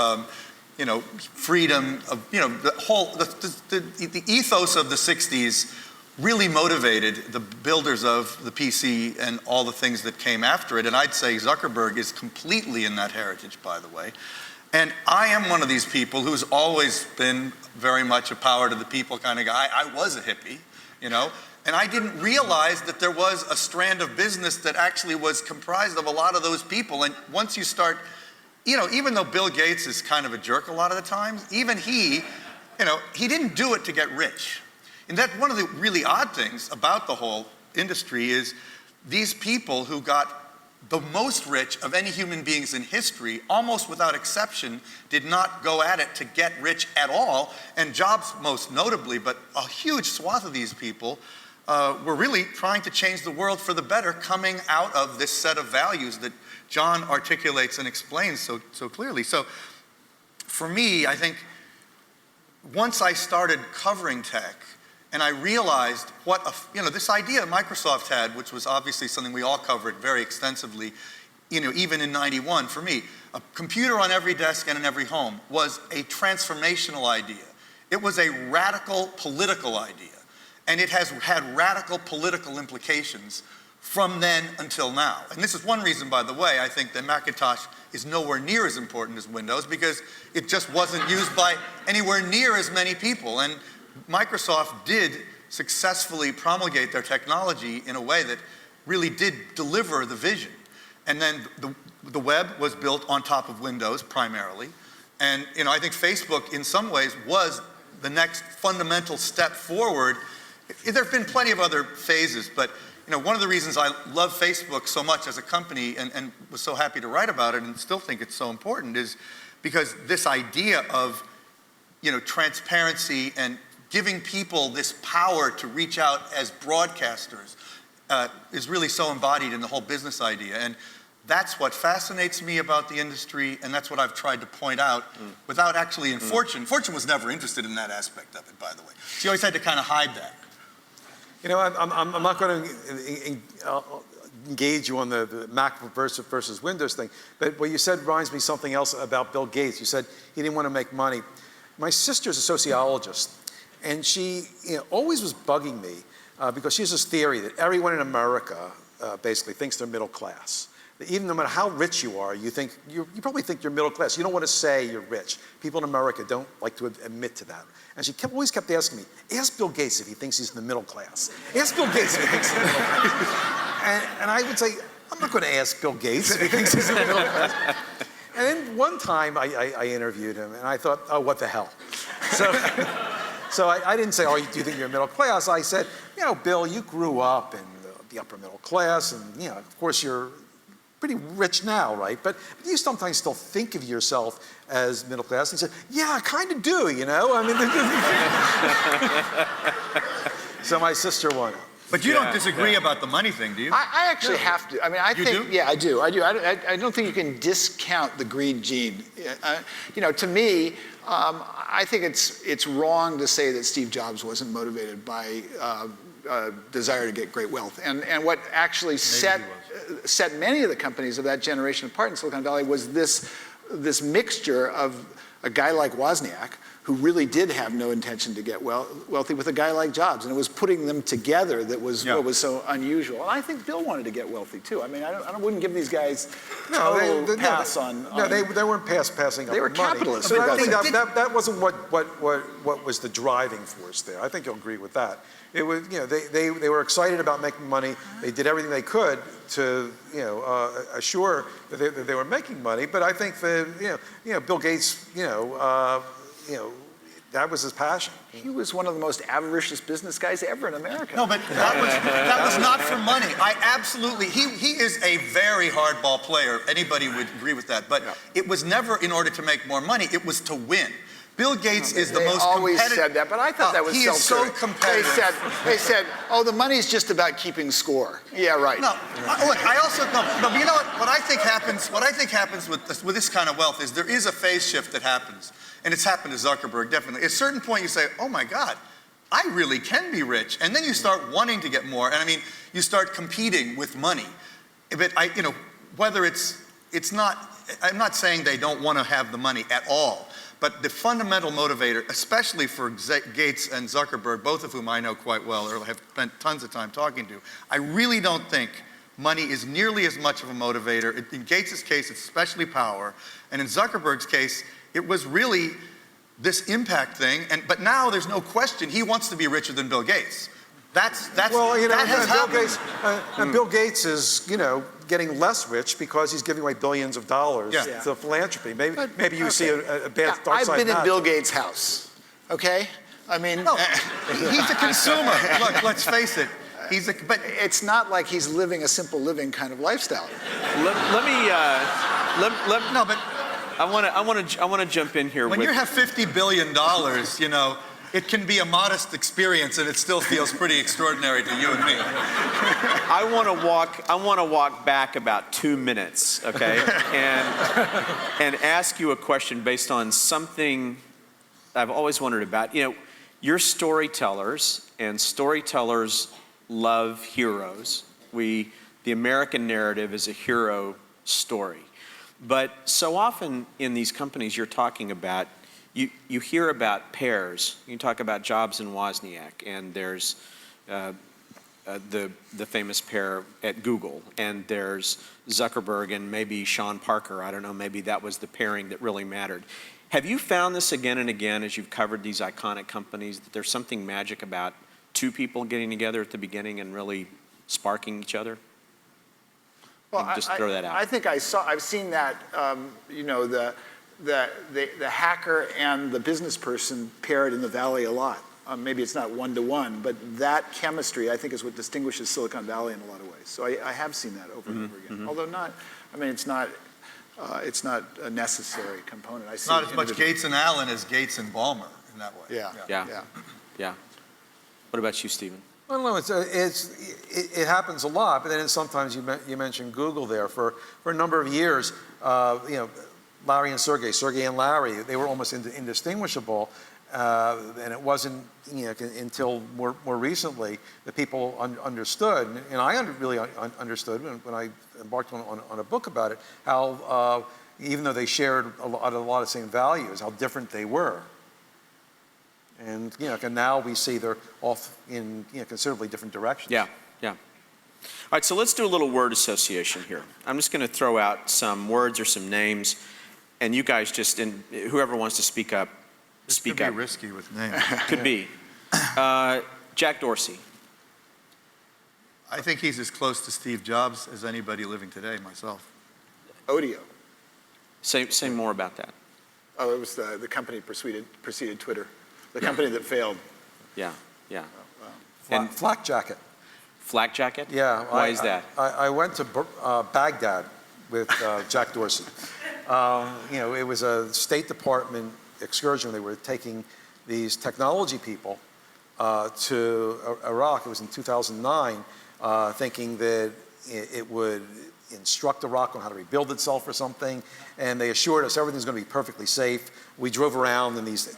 freedom, of, the ethos of the 60s really motivated the builders of the PC and all the things that came after it. And I'd say Zuckerberg is completely in that heritage, by the way. And I am one of these people who's always been very much a power to the people kind of guy. I was a hippie, and I didn't realize that there was a strand of business that actually was comprised of a lot of those people. And once you start, even though Bill Gates is kind of a jerk a lot of the times, even he didn't do it to get rich. And that's one of the really odd things about the whole industry is these people who got the most rich of any human beings in history, almost without exception, did not go at it to get rich at all. And Jobs most notably, but a huge swath of these people were really trying to change the world for the better, coming out of this set of values that John articulates and explains so clearly. So for me, I think once I started covering tech, and I realized what, this idea Microsoft had, which was obviously something we all covered very extensively, even in '91 for me, a computer on every desk and in every home was a transformational idea. It was a radical political idea. And it has had radical political implications from then until now. And this is one reason, by the way, I think that Macintosh is nowhere near as important as Windows, because it just wasn't used by anywhere near as many people. And Microsoft did successfully promulgate their technology in a way that really did deliver the vision. And then the web was built on top of Windows primarily. And I think Facebook in some ways was the next fundamental step forward. There have been plenty of other phases, but one of the reasons I love Facebook so much as a company and was so happy to write about it and still think it's so important is because this idea of, transparency and giving people this power to reach out as broadcasters is really so embodied in the whole business idea. And that's what fascinates me about the industry, and that's what I've tried to point out without actually in Fortune. Fortune was never interested in that aspect of it, by the way. She always had to kind of hide that. I'm not going to engage you on the Mac versus Windows thing, but what you said reminds me something else about Bill Gates. You said he didn't want to make money. My sister's a sociologist, and she always was bugging me because she has this theory that everyone in America basically thinks they're middle class. That even no matter how rich you are, you probably think you're middle class. You don't want to say you're rich. People in America don't like to admit to that. And she always kept asking me, ask Bill Gates if he thinks he's in the middle class. Ask Bill Gates if he thinks he's in the middle class. And I would say, I'm not going to ask Bill Gates if he thinks he's in the middle class. And then one time I interviewed him, and I thought, oh, what the hell? So I didn't say, oh, do you think you're middle class? I said, Bill, you grew up in the upper middle class, and of course you're pretty rich now, right? But you sometimes still think of yourself as middle class. And he said, yeah, I kind of do, So my sister won it. But you don't disagree about the money thing, do you? I actually have to. I You think, do? yeah, I do. I don't think you can discount the greed gene. To me, I think it's wrong to say that Steve Jobs wasn't motivated by desire to get great wealth. And what actually set many of the companies of that generation apart in Silicon Valley was this mixture of a guy like Wozniak, who really did have no intention to get wealthy, with a guy like Jobs. And it was putting them together that was what was so unusual. And I think Bill wanted to get wealthy too. I mean, I wouldn't give these guys pass on. They weren't passing up They were money. capitalists. But I think that wasn't what was the driving force there. I think you'll agree with that. It was, they were excited about making money. They did everything they could to, assure that they were making money. But I think that, Bill Gates, that was his passion. He was one of the most avaricious business guys ever in America. No, but that was not for money. He is a very hardball player. Anybody would agree with that. But it was never in order to make more money. It was to win. Bill Gates is the most competitive. They always said that, but I thought that was he is so competitive. They said, oh, the money's just about keeping score. Yeah, right. No, look, I also no. But you know what I think happens? What I think happens with this kind of wealth is there is a phase shift that happens, and it's happened to Zuckerberg definitely. At a certain point, you say, oh my God, I really can be rich, and then you start wanting to get more, and I mean, you start competing with money. But whether it's not. I'm not saying they don't want to have the money at all. But the fundamental motivator, especially for Gates and Zuckerberg, both of whom I know quite well or have spent tons of time talking to, I really don't think money is nearly as much of a motivator. In Gates' case, it's especially power. And in Zuckerberg's case, it was really this impact thing. But now there's no question he wants to be richer than Bill Gates. That has happened. Bill Gates is, getting less rich because he's giving away billions of dollars to philanthropy. Maybe you see a bad dark side. I've been in Bill Gates' house. Okay, I mean, no, he's a consumer. Look, let's face it. But it's not like he's living a simple living kind of lifestyle. No, but I want to jump in here. When you have $50 billion, it can be a modest experience, and it still feels pretty extraordinary to you and me. I want to walk back about 2 minutes, okay, and ask you a question based on something I've always wondered about. You're storytellers, and storytellers love heroes. The American narrative is a hero story, but so often in these companies you're talking about. You hear about pairs. You talk about Jobs and Wozniak, and there's the famous pair at Google, and there's Zuckerberg and maybe Sean Parker. I don't know, maybe that was the pairing that really mattered. Have you found this again and again as you've covered these iconic companies, that there's something magic about two people getting together at the beginning and really sparking each other? Well, just throw that out. I think I've seen that, the hacker and the business person paired in the Valley a lot. Maybe it's not one-to-one, but that chemistry, I think, is what distinguishes Silicon Valley in a lot of ways. So I have seen that over and over again. Although it's not a necessary component. I see Not as much Gates and Allen as Gates and Ballmer in that way. Yeah. What about you, Stephen? I don't know. It happens a lot, but then sometimes you mentioned Google there for a number of years. Larry and Sergey and Larry, they were almost indistinguishable, and it wasn't until more recently that people understood, and I really understood when I embarked on a book about it, how even though they shared a lot of the same values, how different they were. And and now we see they're off in considerably different directions. Yeah. All right, so let's do a little word association here. I'm just going to throw out some words or some names, and you guys whoever wants to speak up, speak up. This could be risky with names. Could be. Jack Dorsey. I think he's as close to Steve Jobs as anybody living today, myself. Odeo. Say more about that. Oh, it was the company preceded Twitter. The company that failed. Yeah. And Flak Jacket. Flak Jacket? Yeah. Why is that? I went to Baghdad with Jack Dorsey. It was a State Department excursion. They were taking these technology people to Iraq. It was in 2009, thinking that it would instruct Iraq on how to rebuild itself or something, and they assured us everything's going to be perfectly safe. We drove around in these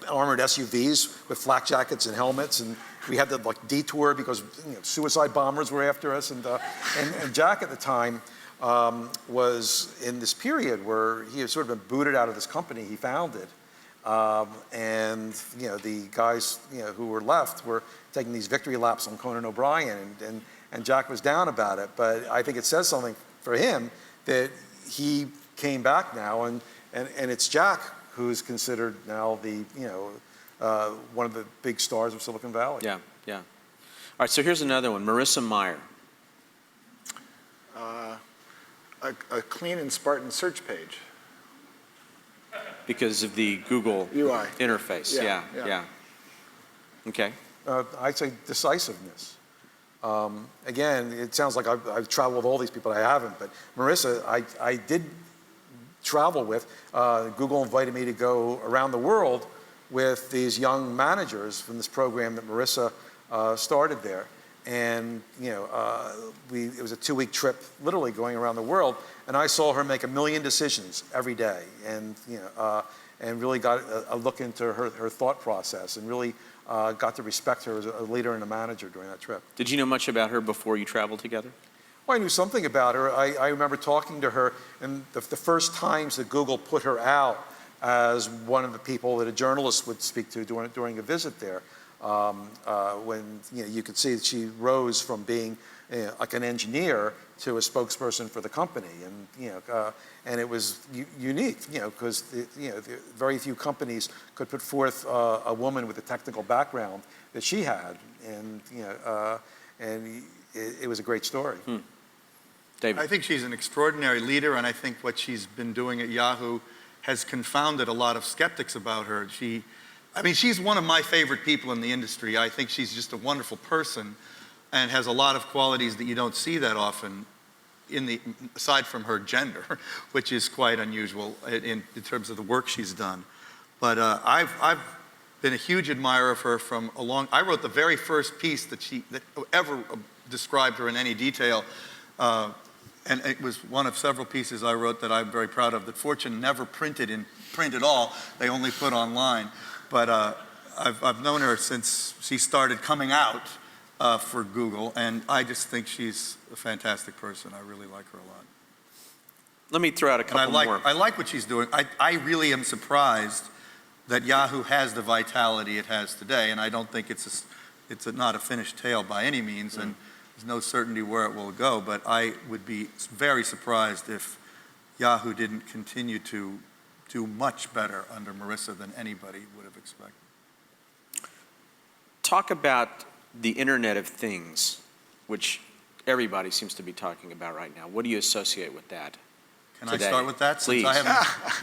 armored SUVs with flak jackets and helmets, and we had to detour because suicide bombers were after us. And Jack at the time was in this period where he had sort of been booted out of this company he founded, and the guys who were left were taking these victory laps on Conan O'Brien, and Jack was down about it. But I think it says something for him that he came back now, and it's Jack who's considered now the one of the big stars of Silicon Valley. Yeah. All right, so here's another one, Marissa Mayer. A clean and Spartan search page. Because of the Google UI interface. Yeah. Okay. I'd say decisiveness. Again, it sounds like I've traveled with all these people. I haven't, but Marissa, I did travel with. Google invited me to go around the world with these young managers from this program that Marissa started there. And it was a 2-week trip, literally going around the world. And I saw her make 1 million decisions every day, and really got a look into her thought process, and really got to respect her as a leader and a manager during that trip. Did you know much about her before you traveled together? Well, I knew something about her. I remember talking to her, and the first times that Google put her out as one of the people that a journalist would speak to during a visit there. When you could see that she rose from being like an engineer to a spokesperson for the company, and it was unique, because very few companies could put forth a woman with a technical background that she had, and it was a great story. David. I think she's an extraordinary leader, and I think what she's been doing at Yahoo has confounded a lot of skeptics about her. She's one of my favorite people in the industry. I think she's just a wonderful person and has a lot of qualities that you don't see that often aside from her gender, which is quite unusual in terms of the work she's done. But I've been a huge admirer of her I wrote the very first piece that ever described her in any detail, and it was one of several pieces I wrote that I'm very proud of, that Fortune never printed in print at all. They only put online. But I've known her since she started coming out for Google, and I just think she's a fantastic person. I really like her a lot. Let me throw out a couple more. I like what she's doing. I really am surprised that Yahoo has the vitality it has today, and I don't think it's not a finished tale by any means, and there's no certainty where it will go, but I would be very surprised if Yahoo didn't continue to do much better under Marissa than anybody would have expected. Talk about the Internet of Things, which everybody seems to be talking about right now. What do you associate with that? Can today? I start with that? Please. Since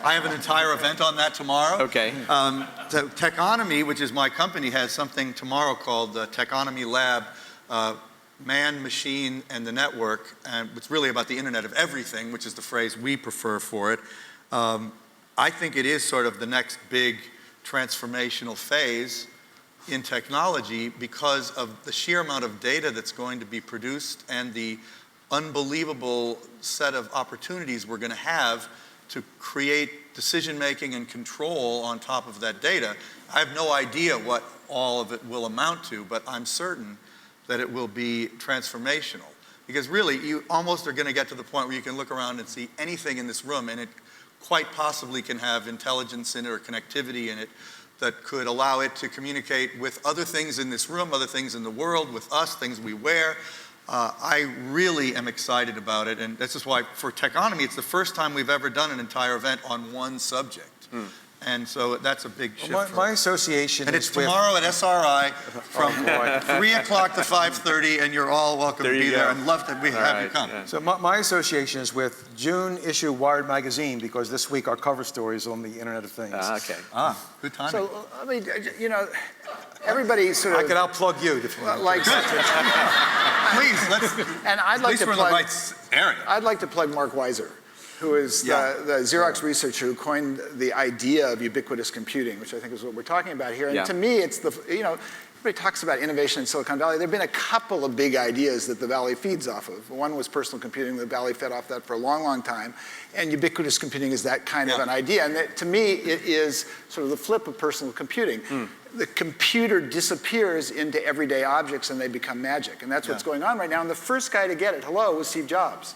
I have an entire event on that tomorrow. Okay. So Techonomy, which is my company, has something tomorrow called the Techonomy Lab, Man, Machine, and the Network, and it's really about the Internet of Everything, which is the phrase we prefer for it. I think it is sort of the next big transformational phase in technology because of the sheer amount of data that's going to be produced and the unbelievable set of opportunities we're going to have to create decision-making and control on top of that data. I have no idea what all of it will amount to, but I'm certain that it will be transformational. Because really, you almost are going to get to the point where you can look around and see anything in this room, and it quite possibly can have intelligence in it or connectivity in it that could allow it to communicate with other things in this room, other things in the world, with us, things we wear. I really am excited about it, and this is why for Techonomy, it's the first time we've ever done an entire event on one subject. And so that's a big shift. Well, my association and it's tomorrow at SRI from 3 o'clock to 5:30, and you're all welcome to be there, and love to have you come. So my association is with June issue Wired magazine, because this week our cover story is on the Internet of Things. Okay. Good timing. So, I mean, you know, everybody sort of... I could outplug you. Like, Please, let's... and I'd like to we're in the right area. I'd like to plug Mark Weiser, who is the Xerox researcher who coined the idea of ubiquitous computing, which I think is what we're talking about here. And to me, it's the, you know, everybody talks about innovation in Silicon Valley. There have been a couple of big ideas that the Valley feeds off of. One was personal computing. The Valley fed off that for a long, long time. And ubiquitous computing is that kind of an idea. And to me, it is sort of the flip of personal computing. The computer disappears into everyday objects and they become magic. And that's what's going on right now. And the first guy to get it, was Steve Jobs.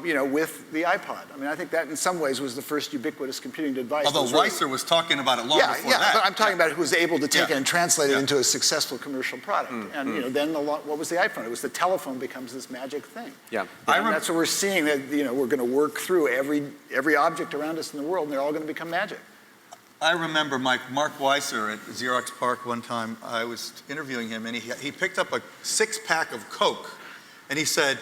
You know, with the iPod. I mean, I think that in some ways was the first ubiquitous computing device. Although Weiser was talking about it long before that. But I'm talking about who was able to take it and translate it into a successul commercial product. And you know, then what was the iPhone? It was the telephone becomes this magic thing. And that's what we're seeing. That we're going to work through every object around us in the world, and they're all going to become magic. I remember Mark Weiser at Xerox PARC one time. I was interviewing him, and he picked up a 6-pack of Coke, and he said,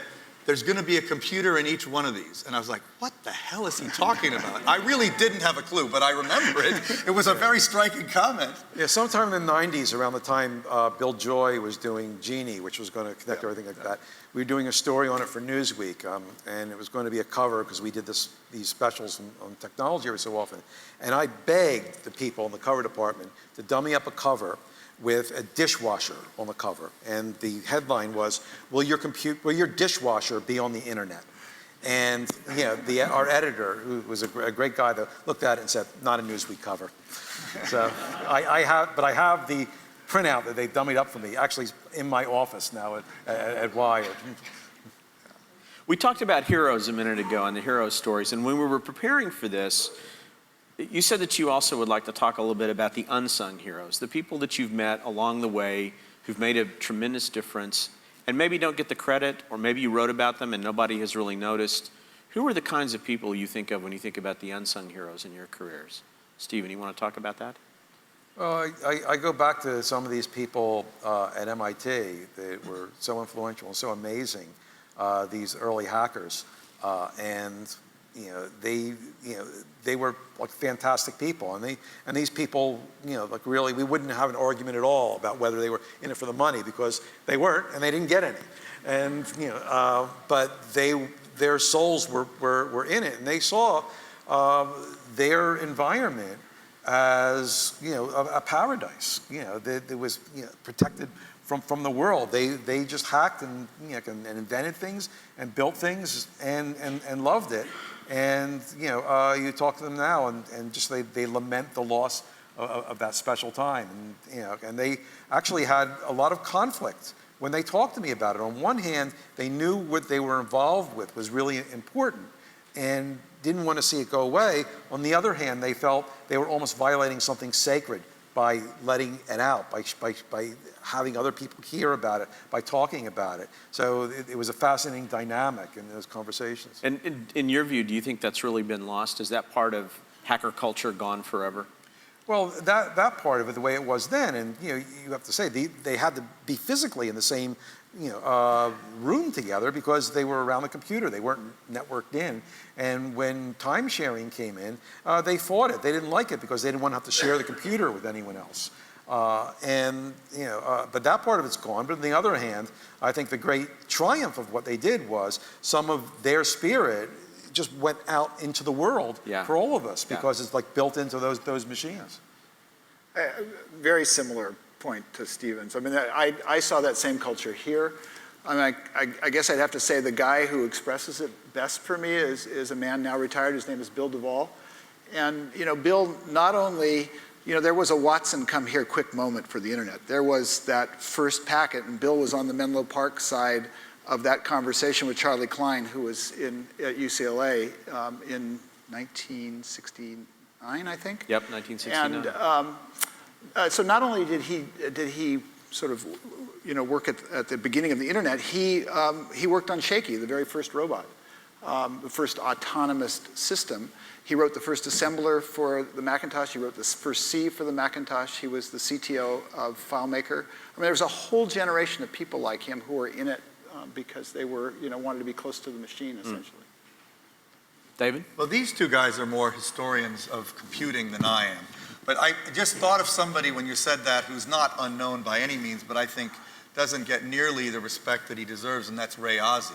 "There's going to be a computer in each one of these." And I was like, what the hell is he talking about? I really didn't have a clue, but I remember it. It was a very striking comment. Yeah, sometime in the 90s, around the time Bill Joy was doing Ginni, which was going to connect everything like that, we were doing a story on it for Newsweek, and it was going to be a cover because we did these specials on technology every so often. And I begged the people in the cover department to dummy up a cover with a dishwasher on the cover. And the headline was, will your dishwasher be on the internet? And our editor, who was a great guy, looked at it and said, not a Newsweek cover. So I have the printout that they dummied up for me, actually in my office now at Wired. We talked about heroes a minute ago and the hero stories, and when we were preparing for this, you said that you also would like to talk a little bit about the unsung heroes, the people that you've met along the way who've made a tremendous difference and maybe don't get the credit, or maybe you wrote about them and nobody has really noticed. Who are the kinds of people you think of when you think about the unsung heroes in your careers? Stephen, you want to talk about that? Well, I go back to some of these people at MIT that were so influential and so amazing, these early hackers, and they were like fantastic people, and these people, like really, we wouldn't have an argument at all about whether they were in it for the money, because they weren't, and they didn't get any, and but their souls were in it, and they saw their environment as a paradise, that was protected from the world. They just hacked and invented things and built things and loved it. And you talk to them now and just they lament the loss of that special time. And they actually had a lot of conflict when they talked to me about it. On one hand, they knew what they were involved with was really important and didn't want to see it go away. On the other hand, they felt they were almost violating something sacred by letting it out, by having other people hear about it, by talking about it. So it was a fascinating dynamic in those conversations. And in your view, do you think that's really been lost? Is that part of hacker culture gone forever? Well, that part of it, the way it was then, and you have to say, they had to be physically in the same room together because they were around the computer. They weren't networked in. And when time sharing came in, they fought it. They didn't like it because they didn't want to have to share the computer with anyone else. But that part of it's gone. But on the other hand, I think the great triumph of what they did was some of their spirit just went out into the world for all of us because it's like built into those machines. Very similar point to Stephen's. I mean, I saw that same culture here. I mean, I guess I'd have to say the guy who expresses it best for me is a man now retired. His name is Bill Duvall. And, Bill not only, there was a Watson come here quick moment for the internet. There was that first packet, and Bill was on the Menlo Park side of that conversation with Charlie Klein, who was at UCLA in 1969, I think. Yep, 1969. And so not only did he sort of work at the beginning of the internet, he worked on Shaky, the very first robot, the first autonomous system. He wrote the first assembler for the Macintosh. He wrote the first C for the Macintosh. He was the CTO of FileMaker. I mean, there was a whole generation of people like him who were in it because they were, wanted to be close to the machine, essentially. David? Well, these two guys are more historians of computing than I am. But I just thought of somebody when you said that who's not unknown by any means, but I think doesn't get nearly the respect that he deserves, and that's Ray Ozzie,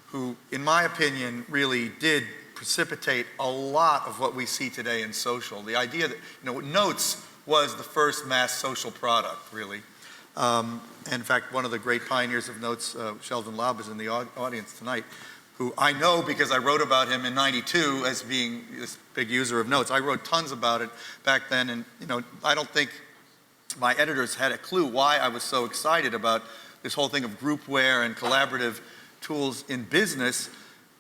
who, in my opinion, really did precipitate a lot of what we see today in social. The idea that, Notes was the first mass social product, really. In fact, one of the great pioneers of Notes, Sheldon Laub, is in the audience tonight, who I know because I wrote about him in '92 as being this big user of Notes. I wrote tons about it back then, and I don't think my editors had a clue why I was so excited about this whole thing of groupware and collaborative tools in business.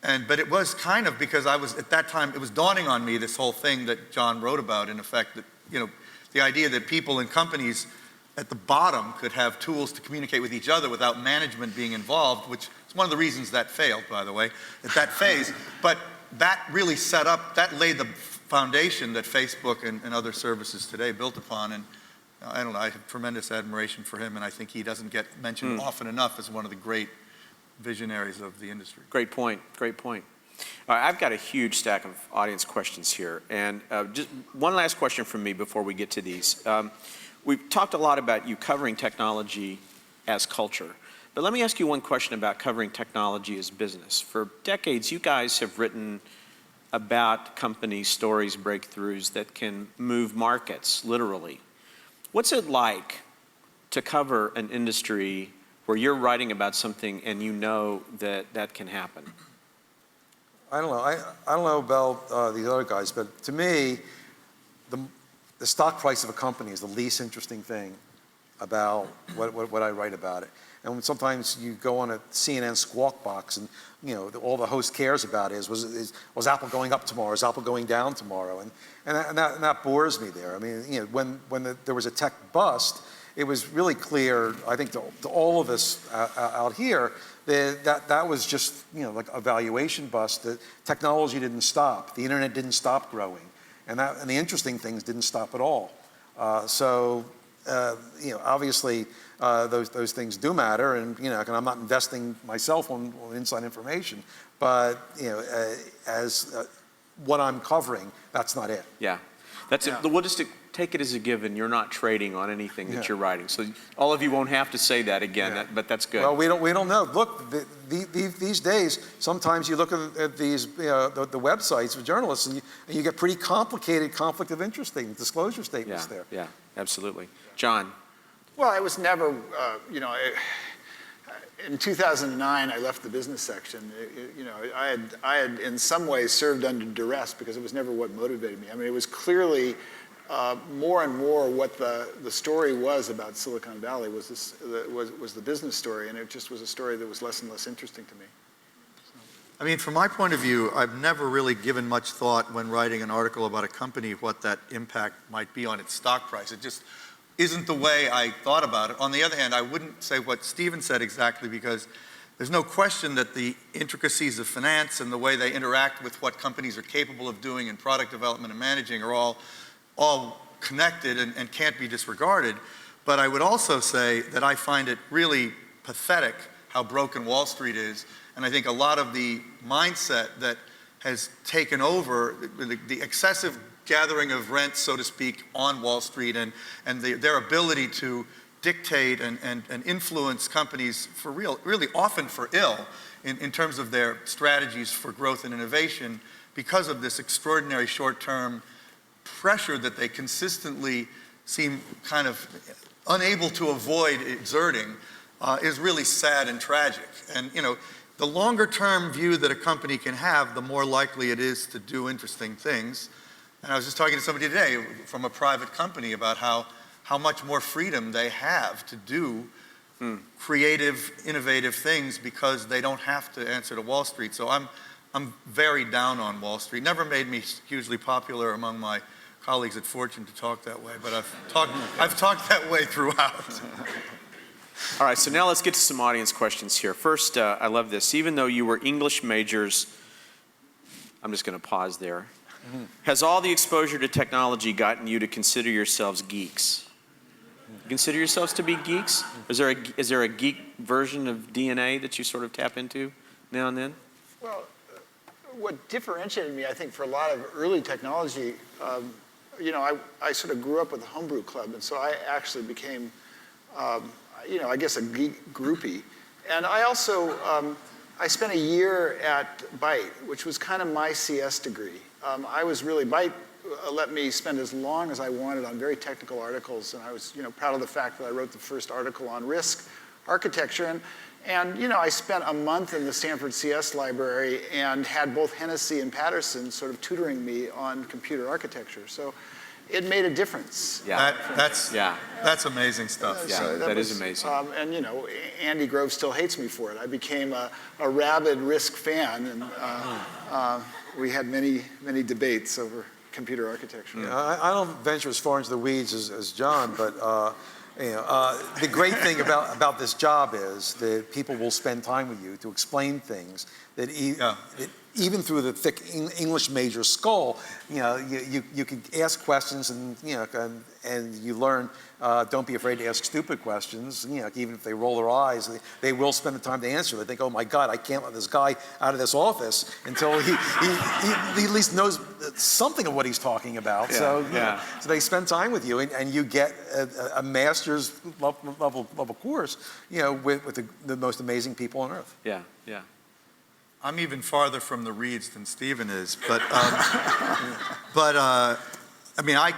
But it was kind of because I was, at that time, it was dawning on me, this whole thing that John wrote about, in effect, that, the idea that people in companies at the bottom could have tools to communicate with each other without management being involved, which is one of the reasons that failed, by the way, at that phase. But that really that laid the foundation that Facebook and other services today built upon. And I don't know, I have tremendous admiration for him, and I think he doesn't get mentioned often enough as one of the great visionaries of the industry. Great point, great point. All right, I've got a huge stack of audience questions here, and just one last question from me before we get to these. We've talked a lot about you covering technology as culture, but let me ask you one question about covering technology as business. For decades, you guys have written about companies, stories, breakthroughs that can move markets, literally. What's it like to cover an industry where you're writing about something and that can happen? I don't know. I don't know about these other guys, but to me, the stock price of a company is the least interesting thing about what I write about it. And when sometimes you go on a CNN squawk box and all the host cares about was Apple going up tomorrow? Is Apple going down tomorrow? And that bores me there. I mean, when there was a tech bust, it was really clear, I think, to all of us out here that was just like a valuation bust. The technology didn't stop. The internet didn't stop growing, and the interesting things didn't stop at all. Obviously those things do matter, and I'm not investing myself on inside information, but as what I'm covering, that's not it. Yeah, that's it. We'll just take it as a given. You're not trading on anything that you're writing, so all of you won't have to say that again. But that's good. Well, we don't know. Look, these days, sometimes you look at these the websites of journalists, and you get pretty complicated conflict of interest disclosure statements there. Yeah, absolutely. John. Well, I was never, in 2009, I left the business section. I had in some ways served under duress because it was never what motivated me. I mean, it was clearly more and more what the story was about Silicon Valley was the business story, and it just was a story that was less and less interesting to me. I mean, from my point of view, I've never really given much thought when writing an article about a company what that impact might be on its stock price. It just isn't the way I thought about it. On the other hand, I wouldn't say what Stephen said exactly, because there's no question that the intricacies of finance and the way they interact with what companies are capable of doing in product development and managing are all connected and can't be disregarded. But I would also say that I find it really pathetic how broken Wall Street is. And I think a lot of the mindset that has taken over, the excessive gathering of rent, so to speak, on Wall Street, and their ability to dictate and influence companies for really often for ill in terms of their strategies for growth and innovation, because of this extraordinary short-term pressure that they consistently seem kind of unable to avoid exerting, is really sad and tragic. And the longer-term view that a company can have, the more likely it is to do interesting things. And I was just talking to somebody today from a private company about how much more freedom they have to do creative, innovative things because they don't have to answer to Wall Street. So I'm very down on Wall Street. Never made me hugely popular among my colleagues at Fortune to talk that way, but I've talked that way throughout. All right, so now let's get to some audience questions here. First, I love this. Even though you were English majors, I'm just going to pause there. Has all the exposure to technology gotten you to consider yourselves geeks? You consider yourselves to be geeks? Is there a geek version of DNA that you sort of tap into now and then? Well, what differentiated me, I think, for a lot of early technology, I sort of grew up with a homebrew club, and so I actually became, I guess a geek groupie. And I also, I spent a year at Byte, which was kind of my CS degree. Byte let me spend as long as I wanted on very technical articles, and I was, proud of the fact that I wrote the first article on RISC architecture. And I spent a month in the Stanford CS library and had both Hennessy and Patterson sort of tutoring me on computer architecture. So it made a difference. Yeah, that's amazing stuff. Yeah, so that is amazing. And Andy Grove still hates me for it. I became a rabid RISC fan, and we had many debates over computer architecture. Yeah, I don't venture as far into the weeds as John, but the great thing about this job is that people will spend time with you to explain things that even through the thick English major skull, you can ask questions and you learn. Don't be afraid to ask stupid questions. Even if they roll their eyes, they will spend the time to answer. They think, "Oh my God, I can't let this guy out of this office until he at least knows something of what he's talking about." So they spend time with you, and you get a master's level course, with the most amazing people on earth. Yeah. I'm even farther from the reeds than Stephen is, but I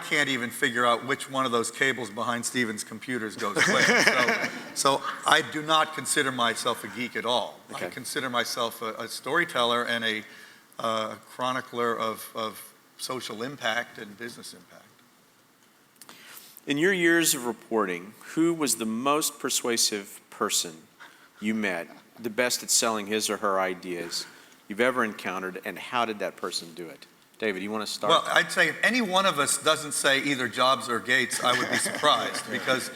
can't even figure out which one of those cables behind Stephen's computers goes where. So I do not consider myself a geek at all. Okay. I consider myself a storyteller and a chronicler of social impact and business impact. In your years of reporting, who was the most persuasive person you met, the best at selling his or her ideas you've ever encountered, and how did that person do it? David, you want to start? Well, I'd say if any one of us doesn't say either Jobs or Gates, I would be surprised because,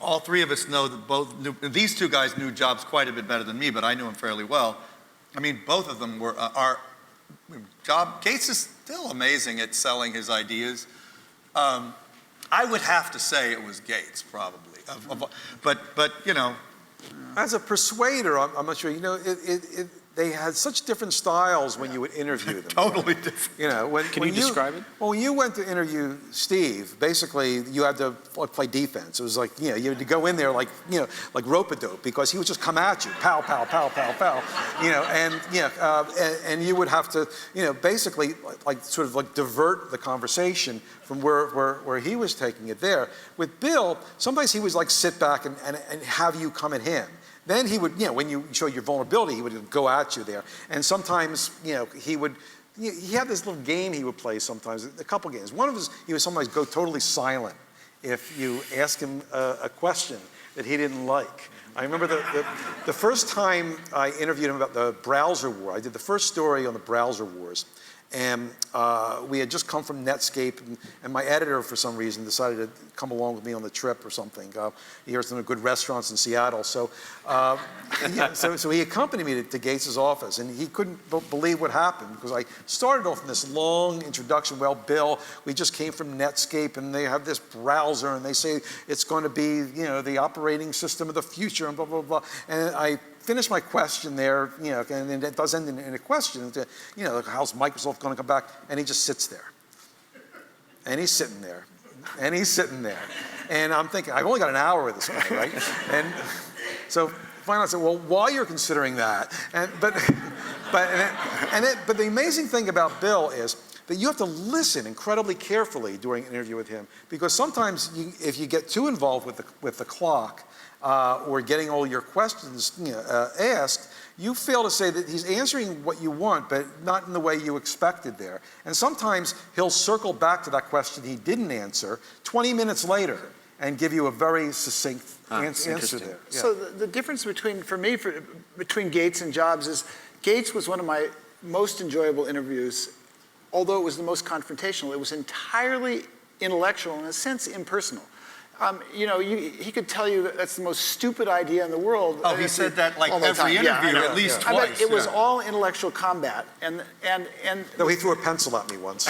all three of us know that these two guys knew Jobs quite a bit better than me, but I knew him fairly well. Both of them Gates is still amazing at selling his ideas. I would have to say it was Gates, probably. But As a persuader, I'm not sure. They had such different styles when you would interview them. Totally different. Can you describe it? Well, when you went to interview Steve, basically you had to play defense. It was like, you had to go in there like rope-a-dope, because he would just come at you, pow, pow, pow, pow, pow, and you would have to, basically sort of divert the conversation from where he was taking it there. With Bill, sometimes he would sit back and have you come at him. Then he would, when you show your vulnerability, he would go at you there. And sometimes, he had this little game he would play sometimes, a couple games. One of his, he would sometimes go totally silent if you ask him a question that he didn't like. I remember the first time I interviewed him about the browser war. I did the first story on the browser wars. And we had just come from Netscape, and my editor, for some reason, decided to come along with me on the trip or something. He heard some good restaurants in Seattle. So, so he accompanied me to Gates's office, and he couldn't believe what happened, because I started off in this long introduction. Well, Bill, we just came from Netscape, and they have this browser, and they say it's going to be, the operating system of the future, and blah, blah, blah. And I finish my question there, and it does end in a question, how's Microsoft going to come back? And he just sits there. And he's sitting there. And he's sitting there. And I'm thinking, I've only got an hour with this guy, right? And so finally I said, well, while you're considering that, but the amazing thing about Bill is that you have to listen incredibly carefully during an interview with him, because sometimes if you get too involved with the clock, or getting all your questions asked, you fail to say that he's answering what you want, but not in the way you expected there. And sometimes he'll circle back to that question he didn't answer 20 minutes later and give you a very succinct answer there. Yeah. So the difference between Gates and Jobs is Gates was one of my most enjoyable interviews, although it was the most confrontational. It was entirely intellectual, in a sense impersonal. He could tell you that that's the most stupid idea in the world. Oh, he said that like every interview, at least twice. But it was all intellectual combat, and No, he threw a pencil at me once.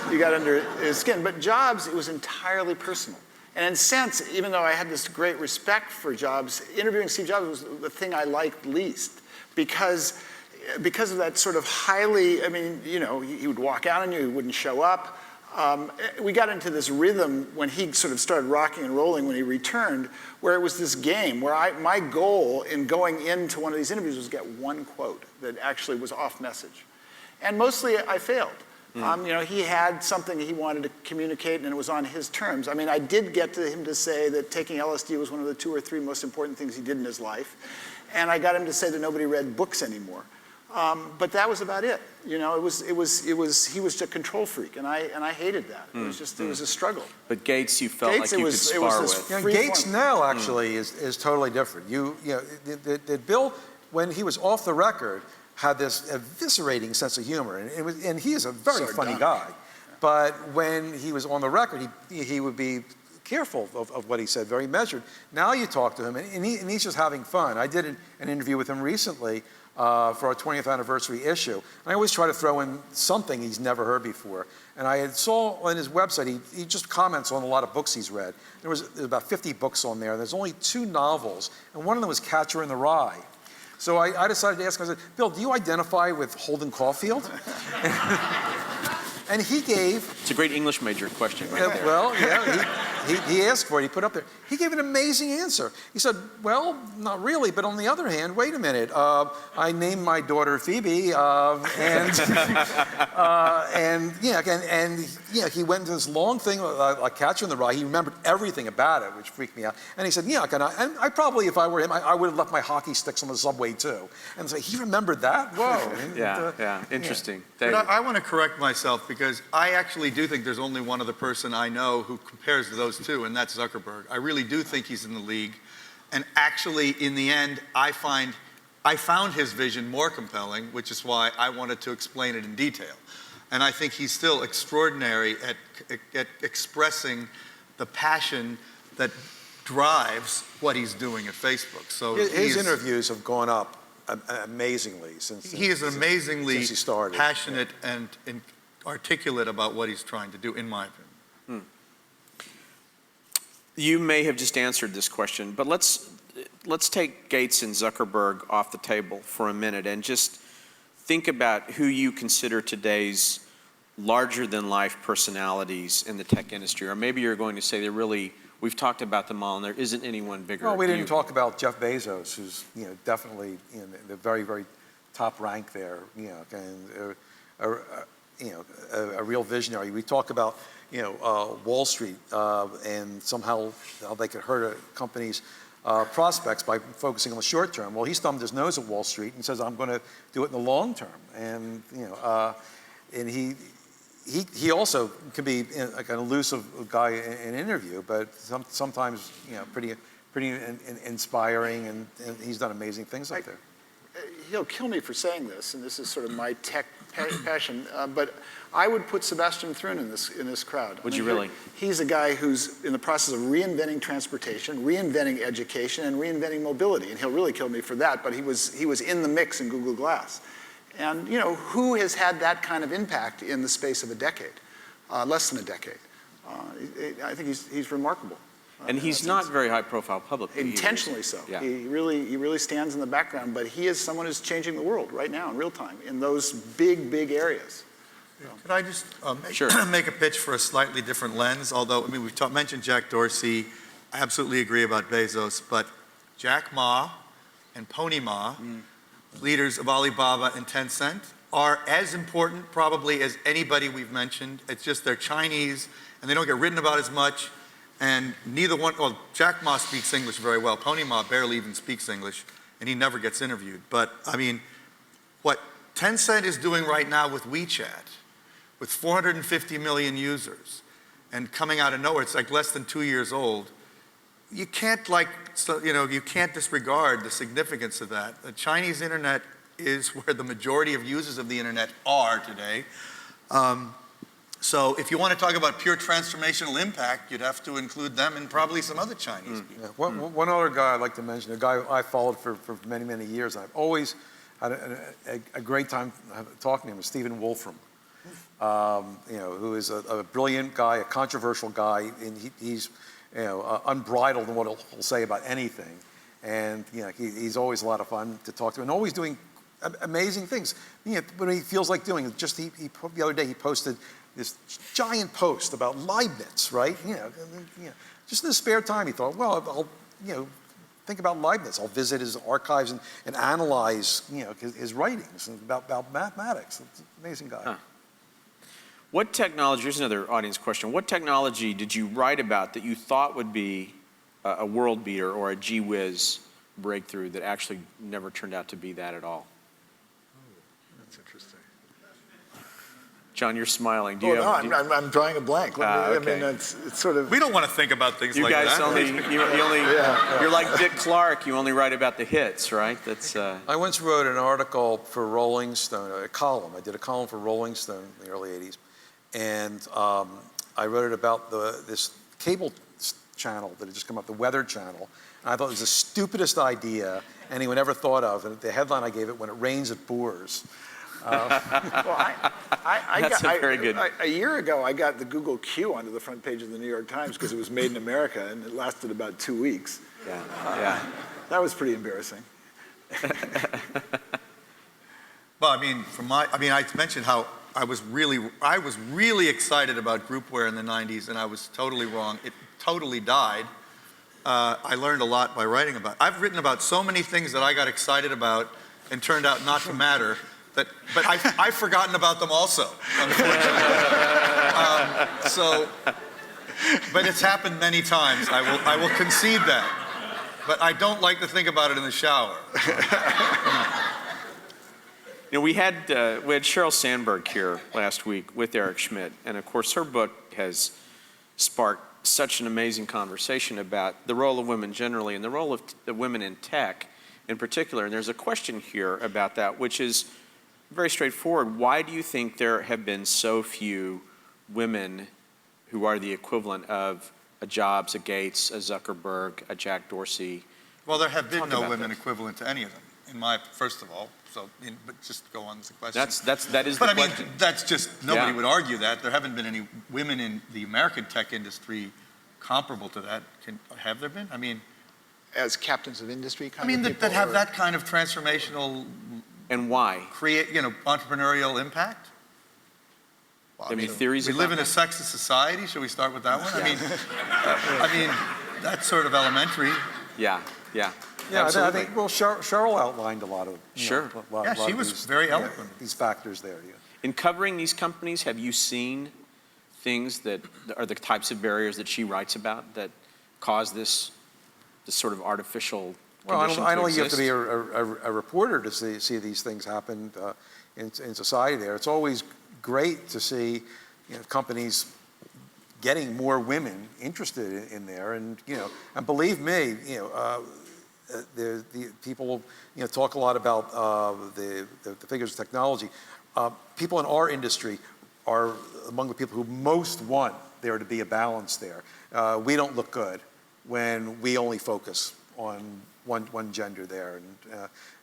You got under his skin. But Jobs, it was entirely personal. And in a sense, even though I had this great respect for Jobs, interviewing Steve Jobs was the thing I liked least, because of that sort of highly, he would walk out on you, he wouldn't show up. We got into this rhythm when he sort of started rocking and rolling when he returned, where it was this game where my goal in going into one of these interviews was to get one quote that actually was off message. And mostly I failed. He had something he wanted to communicate, and it was on his terms. I did get to him to say that taking LSD was one of the 2 or 3 most important things he did in his life. And I got him to say that nobody read books anymore. But that was about it. He was a control freak, and I hated that. It was a struggle. But Gates, you felt like you could spar with. Gates now actually is totally different. Bill, when he was off the record, had this eviscerating sense of humor, and he is a very funny guy. But when he was on the record, he would be careful of what he said, very measured. Now you talk to him, and he's just having fun. I did an interview with him recently for our 20th anniversary issue. And I always try to throw in something he's never heard before. And I saw on his website, he just comments on a lot of books he's read. There's about 50 books on there. There's only 2 novels, and one of them was Catcher in the Rye. So I decided to ask him, I said, Bill, do you identify with Holden Caulfield? And he gave... It's a great English major question. Right well, yeah, he asked for it. He put it up there. He gave an amazing answer. He said, well, not really, but on the other hand, wait a minute. I named my daughter Phoebe, he went into this long thing, like Catcher in the Rye. He remembered everything about it, which freaked me out. And he said, and I probably, if I were him, I would have left my hockey sticks on the subway too. And so he remembered that? Whoa. Interesting. But I want to correct myself, because I actually do think there's only one other person I know who compares to those two, and that's Zuckerberg. I really do think he's in the league. And actually, in the end, I found his vision more compelling, which is why I wanted to explain it in detail. And I think he's still extraordinary at expressing the passion that drives what he's doing at Facebook. So his interviews have gone up amazingly since he is amazingly since he started. Passionate and articulate about what he's trying to do, in my opinion. You may have just answered this question, but let's take Gates and Zuckerberg off the table for a minute and just think about who you consider today's larger-than-life personalities in the tech industry. Or maybe you're going to say we've talked about them all, and there isn't anyone bigger. Well, we didn't talk about Jeff Bezos, who's definitely in the very, very top rank there. And a real visionary. We talk about Wall Street and somehow how they could hurt a company's prospects by focusing on the short term. Well, he thumbed his nose at Wall Street and says, "I'm going to do it in the long term." And and he also can be like an elusive guy in an interview, but sometimes pretty inspiring, and he's done amazing things out there. He'll kill me for saying this, and this is sort of my tech passion. But I would put Sebastian Thrun in this crowd. Would you really? He's a guy who's in the process of reinventing transportation, reinventing education, and reinventing mobility. And he'll really kill me for that, but he was in the mix in Google Glass. And who has had that kind of impact in the space of a decade? Less than a decade. I think he's remarkable. And he's not very high profile publicly. Intentionally so. Yeah. He really stands in the background, but he is someone who's changing the world right now in real time in those big areas. Could I just Sure. make a pitch for a slightly different lens? Although, I mean, we've mentioned Jack Dorsey. I absolutely agree about Bezos, but Jack Ma and Pony Ma, leaders of Alibaba and Tencent, are as important probably as anybody we've mentioned. It's just they're Chinese and they don't get written about as much. And neither one, well, Jack Ma speaks English very well. Pony Ma barely even speaks English, and he never gets interviewed. But, I mean, what Tencent is doing right now with WeChat, with 450 million users, and coming out of nowhere, it's like less than 2 years old, you can't you can't disregard the significance of that. The Chinese internet is where the majority of users of the internet are today. So if you want to talk about pure transformational impact, you'd have to include them and probably some other Chinese people. Yeah. One other guy I'd like to mention, a guy I followed for many years, and I've always had a great time talking to him, is Stephen Wolfram. Who is a brilliant guy, a controversial guy, and he's unbridled in what he'll say about anything. And he's always a lot of fun to talk to, and always doing amazing things. What he feels like doing. The other day he posted this giant post about Leibniz, right? Just in his spare time, he thought, well, I'll think about Leibniz. I'll visit his archives and analyze his writings about mathematics. It's an amazing guy. Huh. What technology? Here's another audience question. What technology did you write about that you thought would be a world beater or a gee whiz breakthrough that actually never turned out to be that at all? That's interesting. John, you're smiling. I'm drawing a blank. Okay. I mean, it's sort of. We don't want to think about things you like guys that. You're like Dick Clark. You only write about the hits, right? That's. I once wrote an article for Rolling Stone, a column. I did a column for Rolling Stone in the early 80s. And I wrote it about this cable channel that had just come up, the Weather Channel. And I thought it was the stupidest idea anyone ever thought of. And the headline I gave it, "When It Rains, It Pours." That's very good. A year ago, I got the Google Q onto the front page of the New York Times because it was made in America, and it lasted about 2 weeks. Yeah. That was pretty embarrassing. Well, I mean, I mentioned how I was really excited about groupware in the 90s, and I was totally wrong. It totally died. I learned a lot by writing about it. I've written about so many things that I got excited about and turned out not to matter, but I've forgotten about them also, unfortunately. But it's happened many times. I will concede that. But I don't like to think about it in the shower. We had Sheryl Sandberg here last week with Eric Schmidt, and of course her book has sparked such an amazing conversation about the role of women generally and the role of the women in tech in particular. And there's a question here about that, which is very straightforward. Why do you think there have been so few women who are the equivalent of a Jobs, a Gates, a Zuckerberg, a Jack Dorsey? Well, there have been no women equivalent to any of them, first of all. So, but just go on with the question. That is the question. But I mean, that's just, nobody would argue that. There haven't been any women in the American tech industry comparable to that. Have there been? I mean. As captains of industry kind of people? That have that kind of transformational. And why? Entrepreneurial impact? Well, I mean, theories we live in a sexist society. Should we start with that one? I mean, that's sort of elementary. Yeah. Yeah, I think, Sheryl outlined a lot of she was very eloquent. These factors there. Yeah. In covering these companies, have you seen things that are the types of barriers that she writes about that cause this sort of artificial condition I don't to think you have to be exist? a reporter to see these things happen in society there. It's always great to see companies getting more women interested in there, and believe me, the people talk a lot about the figures of technology. people in our industry are among the people who most want there to be a balance there. We don't look good when we only focus on one gender there.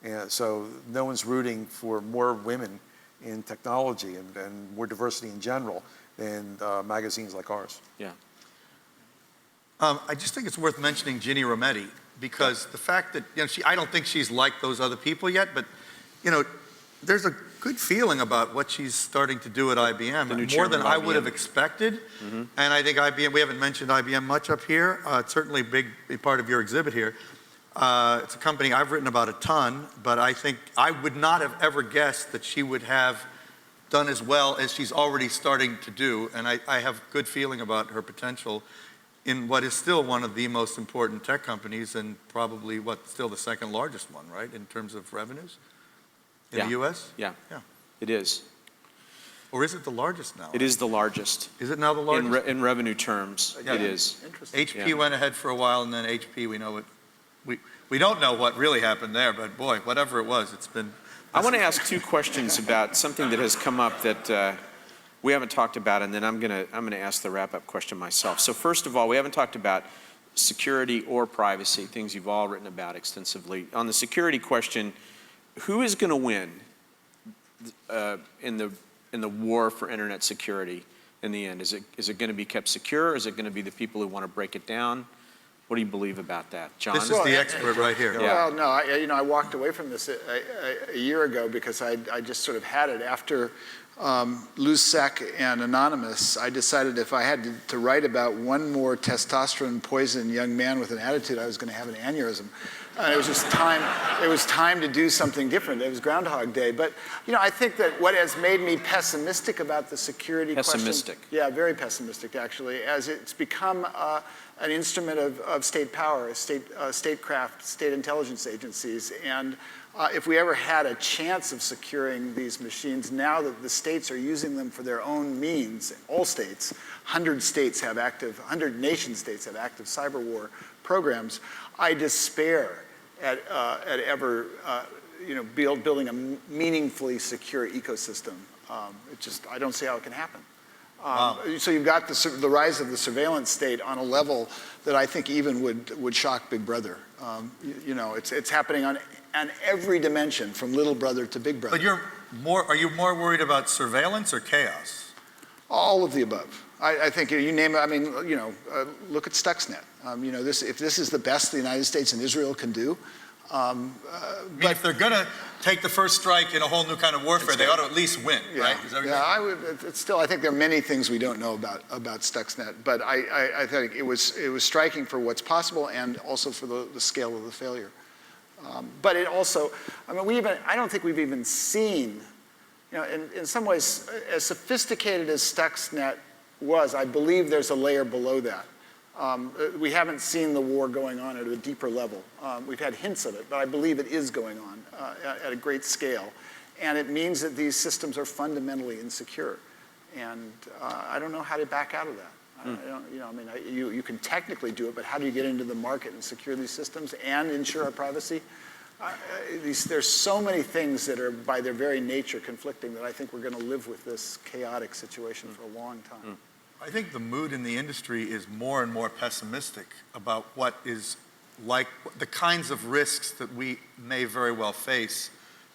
And so no one's rooting for more women in technology and more diversity in general than magazines like ours. Yeah. I just think it's worth mentioning Ginni Rometty, because the fact that, I don't think she's like those other people yet, but, there's a good feeling about what she's starting to do at IBM, more than I would have expected. Mm-hmm. And I think IBM, we haven't mentioned IBM much up here. It's certainly a big part of your exhibit here. It's a company I've written about a ton, but I think I would not have ever guessed that she would have done as well as she's already starting to do. And I have good feeling about her potential in what is still one of the most important tech companies, and probably still the second largest one, right, in terms of revenues in the U.S.? Yeah, it is. Or is it the largest now? It is the largest. Is it now the largest? In revenue terms, it is. Interesting. HP went ahead for a while, and then HP, we know it. We don't know what really happened there, but boy, whatever it was, it's been. I want to ask two questions about something that has come up that we haven't talked about, and then I'm gonna ask the wrap-up question myself. So first of all, we haven't talked about security or privacy, things you've all written about extensively. On the security question, who is going to win in the war for internet security in the end? Is it going to be kept secure, or is it going to be the people who want to break it down? What do you believe about that, John? This is the expert right here. Well, no, I walked away from this a year ago because I just sort of had it after LoseSec and Anonymous. I decided if I had to write about one more testosterone poisoned young man with an attitude, I was going to have an aneurysm. It was just time. It was time to do something different. It was Groundhog Day. But I think that what has made me pessimistic about the security Pessimistic. question, yeah, very pessimistic actually, as it's become an instrument of state power, statecraft, state intelligence agencies, and if we ever had a chance of securing these machines, now that the states are using them for their own means, all states, 100 nation states have active cyber war programs, I despair at ever building a meaningfully secure ecosystem. I don't see how it can happen. So you've got the rise of the surveillance state on a level that I think even would shock Big Brother. It's happening on every dimension, from little brother to big brother. But are you more worried about surveillance or chaos? All of the above. I think you name it. I mean, look at Stuxnet. If this is the best the United States and Israel can do. But if they're going to take the first strike in a whole new kind of warfare, they ought to at least win, right? I think there are many things we don't know about Stuxnet, but I think it was striking for what's possible and also for the scale of the failure. But it also, I don't think we've even seen, in some ways, as sophisticated as Stuxnet was, I believe there's a layer below that. We haven't seen the war going on at a deeper level. We've had hints of it, but I believe it is going on at a great scale. And it means that these systems are fundamentally insecure. And I don't know how to back out of that. You can technically do it, but how do you get into the market and secure these systems and ensure our privacy? There's so many things that are, by their very nature, conflicting that I think we're going to live with this chaotic situation for a long time. I think the mood in the industry is more and more pessimistic about what is like the kinds of risks that we may very well face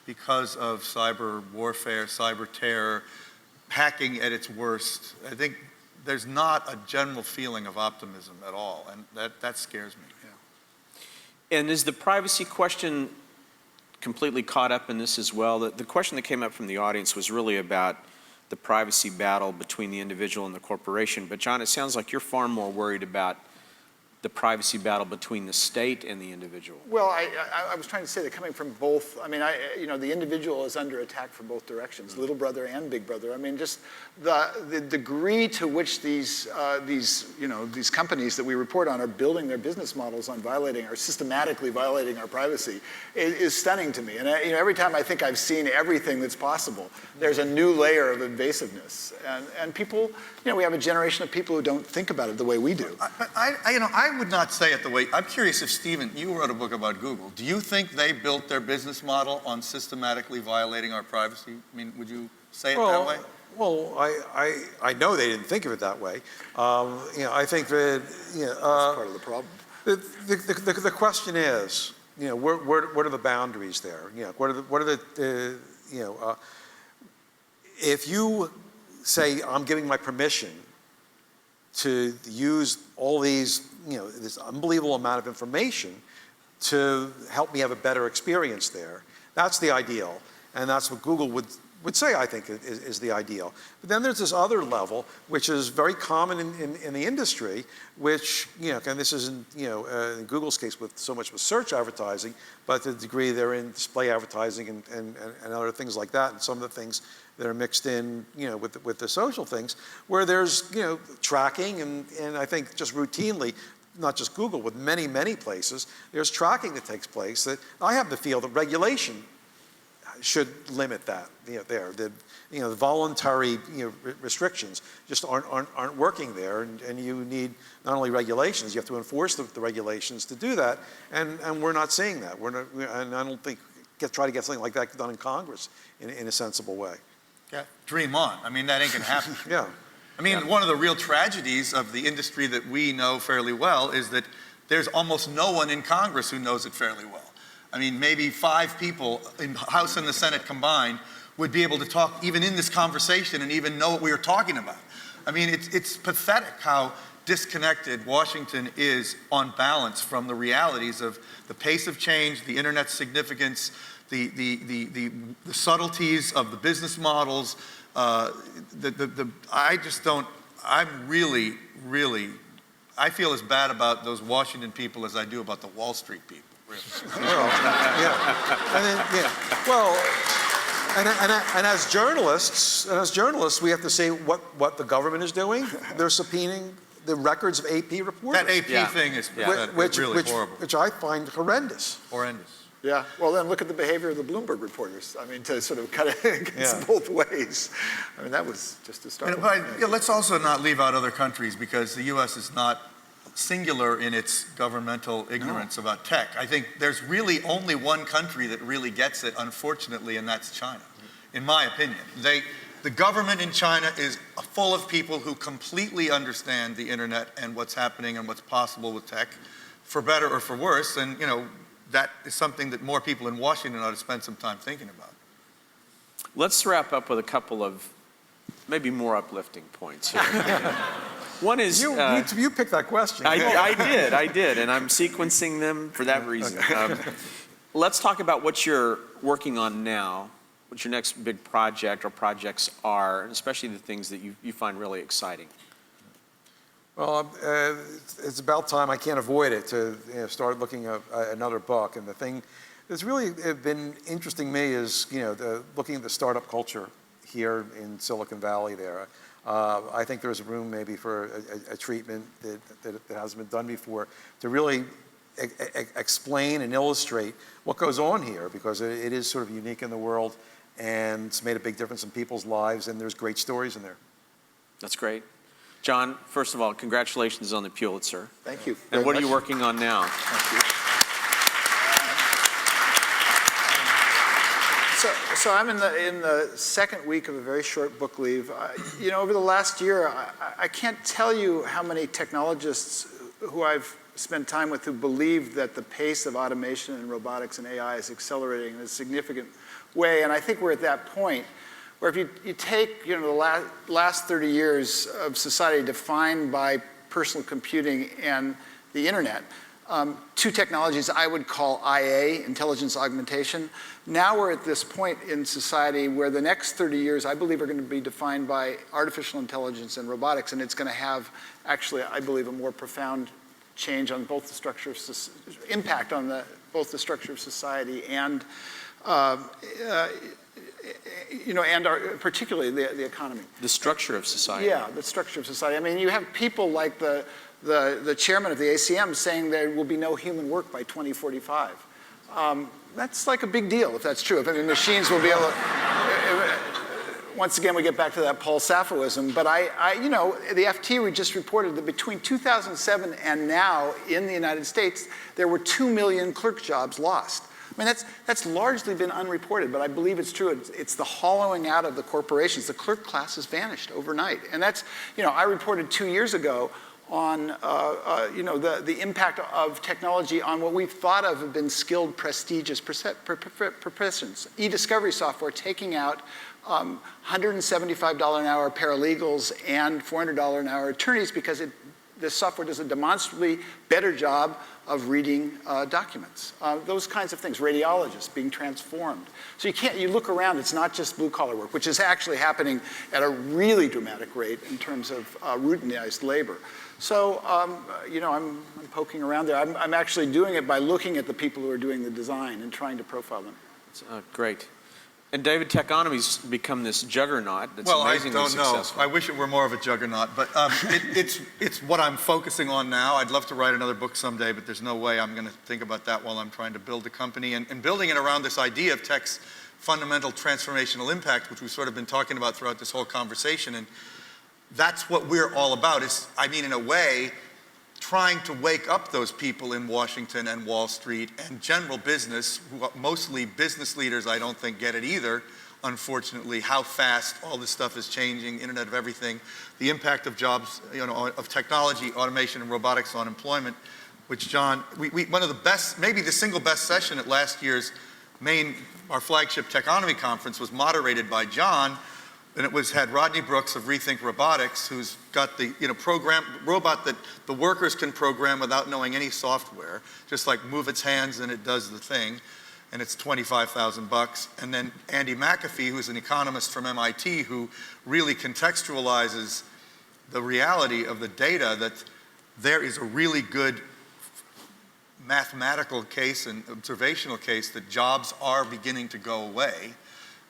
because of cyber warfare, cyber terror, hacking at its worst. I think there's not a general feeling of optimism at all, and that scares me. Yeah. And is the privacy question completely caught up in this as well? The question that came up from the audience was really about the privacy battle between the individual and the corporation. But John, it sounds like you're far more worried about the privacy battle between the state and the individual. Well, I was trying to say that coming from both, the individual is under attack from both directions, little brother and big brother. I mean, just the degree to which these companies that we report on are building their business models on systematically violating our privacy is stunning to me. And every time I think I've seen everything that's possible, there's a new layer of invasiveness. And people, we have a generation of people who don't think about it the way we do. I would not say it the way. I'm curious if, Stephen, you wrote a book about Google. Do you think they built their business model on systematically violating our privacy? I mean, would you say it that way? Well, I know they didn't think of it that way. I think that That's part of the problem. the question is, what are the boundaries there? What are the if you say I'm giving my permission to use all these, this unbelievable amount of information to help me have a better experience there, that's the ideal, and that's what Google would say, I think, is the ideal. But then there's this other level, which is very common in the industry, which, and this isn't, in Google's case with so much with search advertising, but to the degree they're in display advertising and other things like that, and some of the things that are mixed in, with the social things, where there's, tracking, and I think just routinely, not just Google, with many, many places, there's tracking that takes place that I have the feel that regulation should limit that. The voluntary restrictions just aren't working there, and you need not only regulations, you have to enforce the regulations to do that, and we're not seeing that. We're not, and I don't think try to get something like that done in Congress in a sensible way. Yeah, dream on. I mean, that ain't gonna happen. Yeah. I mean, one of the real tragedies of the industry that we know fairly well is that there's almost no one in Congress who knows it fairly well. I mean, maybe 5 people in the House and the Senate combined would be able to talk even in this conversation and even know what we were talking about. I mean, it's pathetic how disconnected Washington is on balance from the realities of the pace of change, the internet's significance, the subtleties of the business models. I just don't, I'm really, I feel as bad about those Washington people as I do about the Wall Street people. Really. Well, Well, and as journalists, we have to say what the government is doing. They're subpoenaing the records of AP reporters. That AP thing is really horrible. Which I find horrendous. Horrendous. Yeah, well then look at the behavior of the Bloomberg reporters. I mean, to sort of cut it against both ways. I mean, that was just a start. Let's also not leave out other countries, because the U.S. is not singular in its governmental ignorance about tech. I think there's really only one country that really gets it, unfortunately, and that's China, in my opinion. The government in China is full of people who completely understand the internet and what's happening and what's possible with tech, for better or for worse, and that is something that more people in Washington ought to spend some time thinking about. Let's wrap up with a couple of maybe more uplifting points here. One is... You picked that question. I did, and I'm sequencing them for that reason. Let's talk about what you're working on now, what your next big project or projects are, and especially the things that you find really exciting. Well, it's about time, I can't avoid it, to start looking at another book. And the thing that's really been interesting to me is, looking at the startup culture here in Silicon Valley there. I think there's room maybe for a treatment that hasn't been done before to really explain and illustrate what goes on here, because it is sort of unique in the world, and it's made a big difference in people's lives, and there's great stories in there. That's great. John, first of all, congratulations on the Pulitzer. Thank you. And what are you working on now? Thank you. So I'm in the second week of a very short book leave. Over the last year, I can't tell you how many technologists who I've spent time with who believe that the pace of automation and robotics and AI is accelerating in a significant way. And I think we're at that point where if you take the last 30 years of society defined by personal computing and the internet, 2 technologies I would call IA, intelligence augmentation. Now we're at this point in society where the next 30 years, I believe, are going to be defined by artificial intelligence and robotics, and it's going to have, actually, I believe, a more profound change on both the structure of impact on both the structure of society and particularly the economy. The structure of society. Yeah, the structure of society. I mean, you have people like the chairman of the ACM saying there will be no human work by 2045. That's like a big deal if that's true. I mean, machines will be able to, once again, we get back to that Paul Sapphoism. But the FT just reported that between 2007 and now in the United States, there were 2 million clerk jobs lost. I mean, that's largely been unreported, but I believe it's true. It's the hollowing out of the corporations. The clerk class has vanished overnight. And that's, I reported 2 years ago on, the impact of technology on what we've thought of have been skilled, prestigious professions. E-discovery software taking out $175 an hour paralegals and $400 an hour attorneys because this software does a demonstrably better job of reading documents. Those kinds of things, radiologists being transformed. So you look around, it's not just blue collar work, which is actually happening at a really dramatic rate in terms of routinized labor. So, I'm poking around there. I'm actually doing it by looking at the people who are doing the design and trying to profile them. Great. And David, Techonomy's become this juggernaut that's amazingly successful. Well, I don't know. I wish it were more of a juggernaut, but it's what I'm focusing on now. I'd love to write another book someday, but there's no way I'm going to think about that while I'm trying to build a company and building it around this idea of tech's fundamental transformational impact, which we've sort of been talking about throughout this whole conversation. And that's what we're all about in a way, trying to wake up those people in Washington and Wall Street and general business, who mostly business leaders I don't think get it either, unfortunately, how fast all this stuff is changing, Internet of Everything, the impact of jobs, of technology, automation, and robotics on employment, which John, one of the best, maybe the single best session at last year's our flagship Techonomy conference was moderated by John, and it had Rodney Brooks of Rethink Robotics, who's got the robot that the workers can program without knowing any software, just like move its hands and it does the thing, and it's $25,000. And then Andy McAfee, who's an economist from MIT, who really contextualizes the reality of the data that there is a really good mathematical case and observational case that jobs are beginning to go away.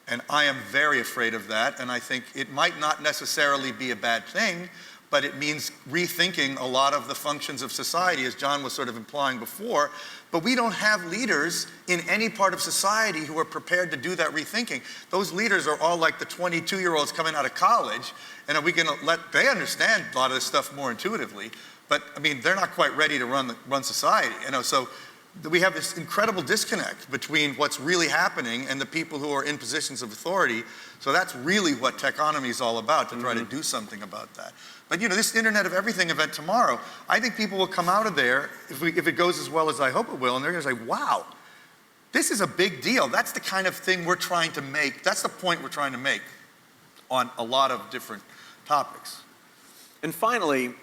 And I am very afraid of that, and I think it might not necessarily be a bad thing, but it means rethinking a lot of the functions of society, as John was sort of implying before. But we don't have leaders in any part of society who are prepared to do that rethinking. Those leaders are all like the 22-year-olds coming out of college, and are we going to they understand a lot of this stuff more intuitively, but they're not quite ready to run society, so we have this incredible disconnect between what's really happening and the people who are in positions of authority. So that's really what Techonomy is all about, to try to do something about that. But this Internet of Everything event tomorrow, I think people will come out of there, if it goes as well as I hope it will, and they're going to say, wow, this is a big deal. That's the kind of thing we're trying to make. That's the point we're trying to make on a lot of different topics. And finally,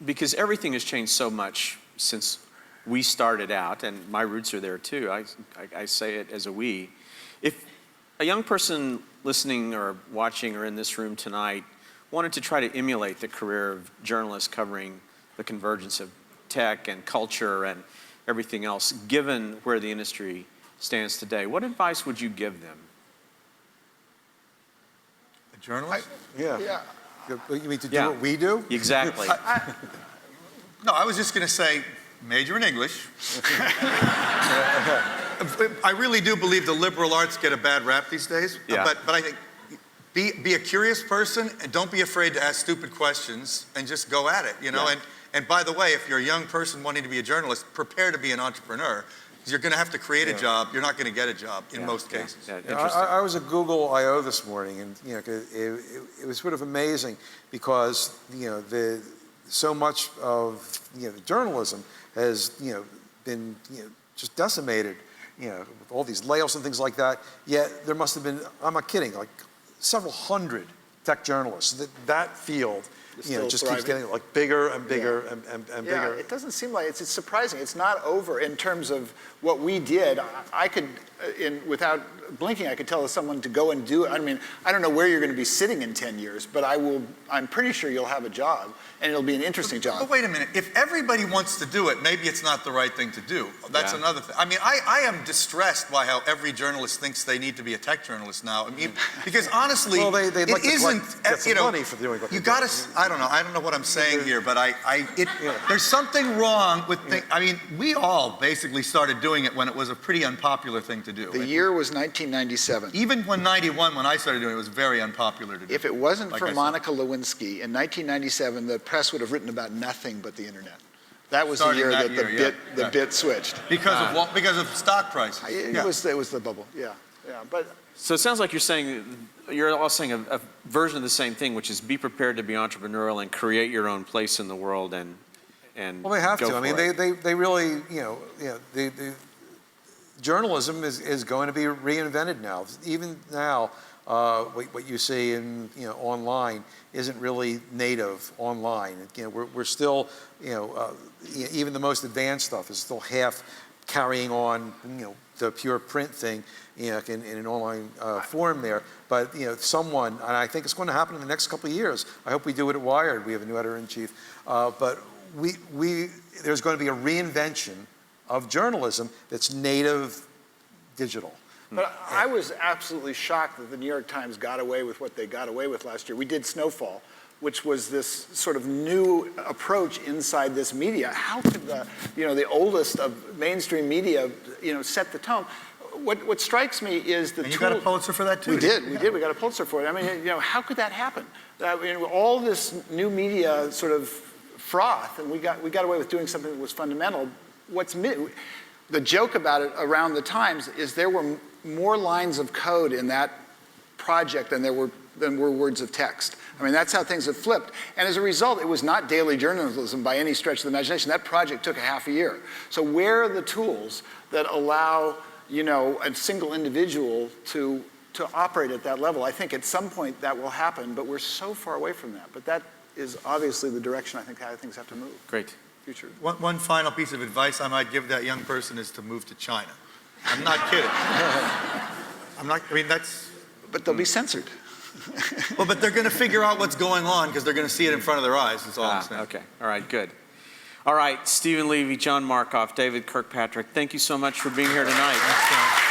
because everything has changed so much since we started out, and my roots are there too, I say it as a we. If a young person listening or watching or in this room tonight wanted to try to emulate the career of journalists covering the convergence of tech and culture and everything else, given where the industry stands today, what advice would you give them? A journalist? Yeah. You mean to do what we do? Exactly. No, I was just going to say, major in English. I really do believe the liberal arts get a bad rap these days. Yeah. But I think be a curious person and don't be afraid to ask stupid questions and just go at it, Yeah. And by the way, if you're a young person wanting to be a journalist, prepare to be an entrepreneur. You're going to have to create a job. You're not going to get a job in most cases. Yeah, interesting. I was at Google I/O this morning, and it was sort of amazing because so much of journalism has been just decimated, with all these layoffs and things like that. Yet there must have been, I'm not kidding, like several hundred tech journalists. That field, just keeps getting bigger and bigger and bigger. It doesn't seem like it's surprising. It's not over in terms of what we did. I could, without blinking, I could tell someone to go and do it. I don't know where you're going to be sitting in 10 years, but I'm pretty sure you'll have a job, and it'll be an interesting job. But wait a minute. If everybody wants to do it, maybe it's not the right thing to do. That's another thing. I am distressed by how every journalist thinks they need to be a tech journalist now. Because honestly, well, they'd like it isn't. To get some money for doing what you got to. I don't know what I'm saying here, but there's something wrong with. We all basically started doing it when it was a pretty unpopular thing to do. The year was 1997. Even when '91, when I started doing it, it was very unpopular to do. If it wasn't for Monica Lewinsky in 1997, the press would have written about nothing but the internet. That was the Starting year that that year, the bit switched. Because of what? Because of stock prices. It was the bubble, yeah. But So it sounds like you're all saying a version of the same thing, which is be prepared to be entrepreneurial and create your own place in the world and Well, they have go to. I for mean, it. they really, the journalism is going to be reinvented now. Even now, what you see in online isn't really native online. We're still even the most advanced stuff is still half carrying on the pure print thing in an online form there. But someone, and I think it's going to happen in the next couple of years. I hope we do it at Wired. We have a new editor-in-chief, but there's going to be a reinvention of journalism that's native digital. But I was absolutely shocked that the New York Times got away with what they got away with last year. We did Snowfall, which was this sort of new approach inside this media. How could the oldest of mainstream media set the tone? What strikes me is the And you got a Pulitzer for that too. We did. We got a Pulitzer for it. I mean, how could that happen? I mean, all this new media sort of froth, and we got away with doing something that was fundamental. The joke about it around the Times is there were more lines of code in that project than were words of text. I mean, that's how things have flipped. And as a result, it was not daily journalism by any stretch of the imagination. That project took a half a year. So where are the tools that allow a single individual to operate at that level? I think at some point that will happen, but we're so far away from that. But that is obviously the direction I think how things have to move. Great. Future. One final piece of advice I might give that young person is to move to China. I'm not kidding. But they'll be censored. Well, but they're going to figure out what's going on because they're going to see it in front of their eyes, is all I'm saying. Okay. All right, good. All right, Stephen Levy, John Markoff, David Kirkpatrick, thank you so much for being here tonight.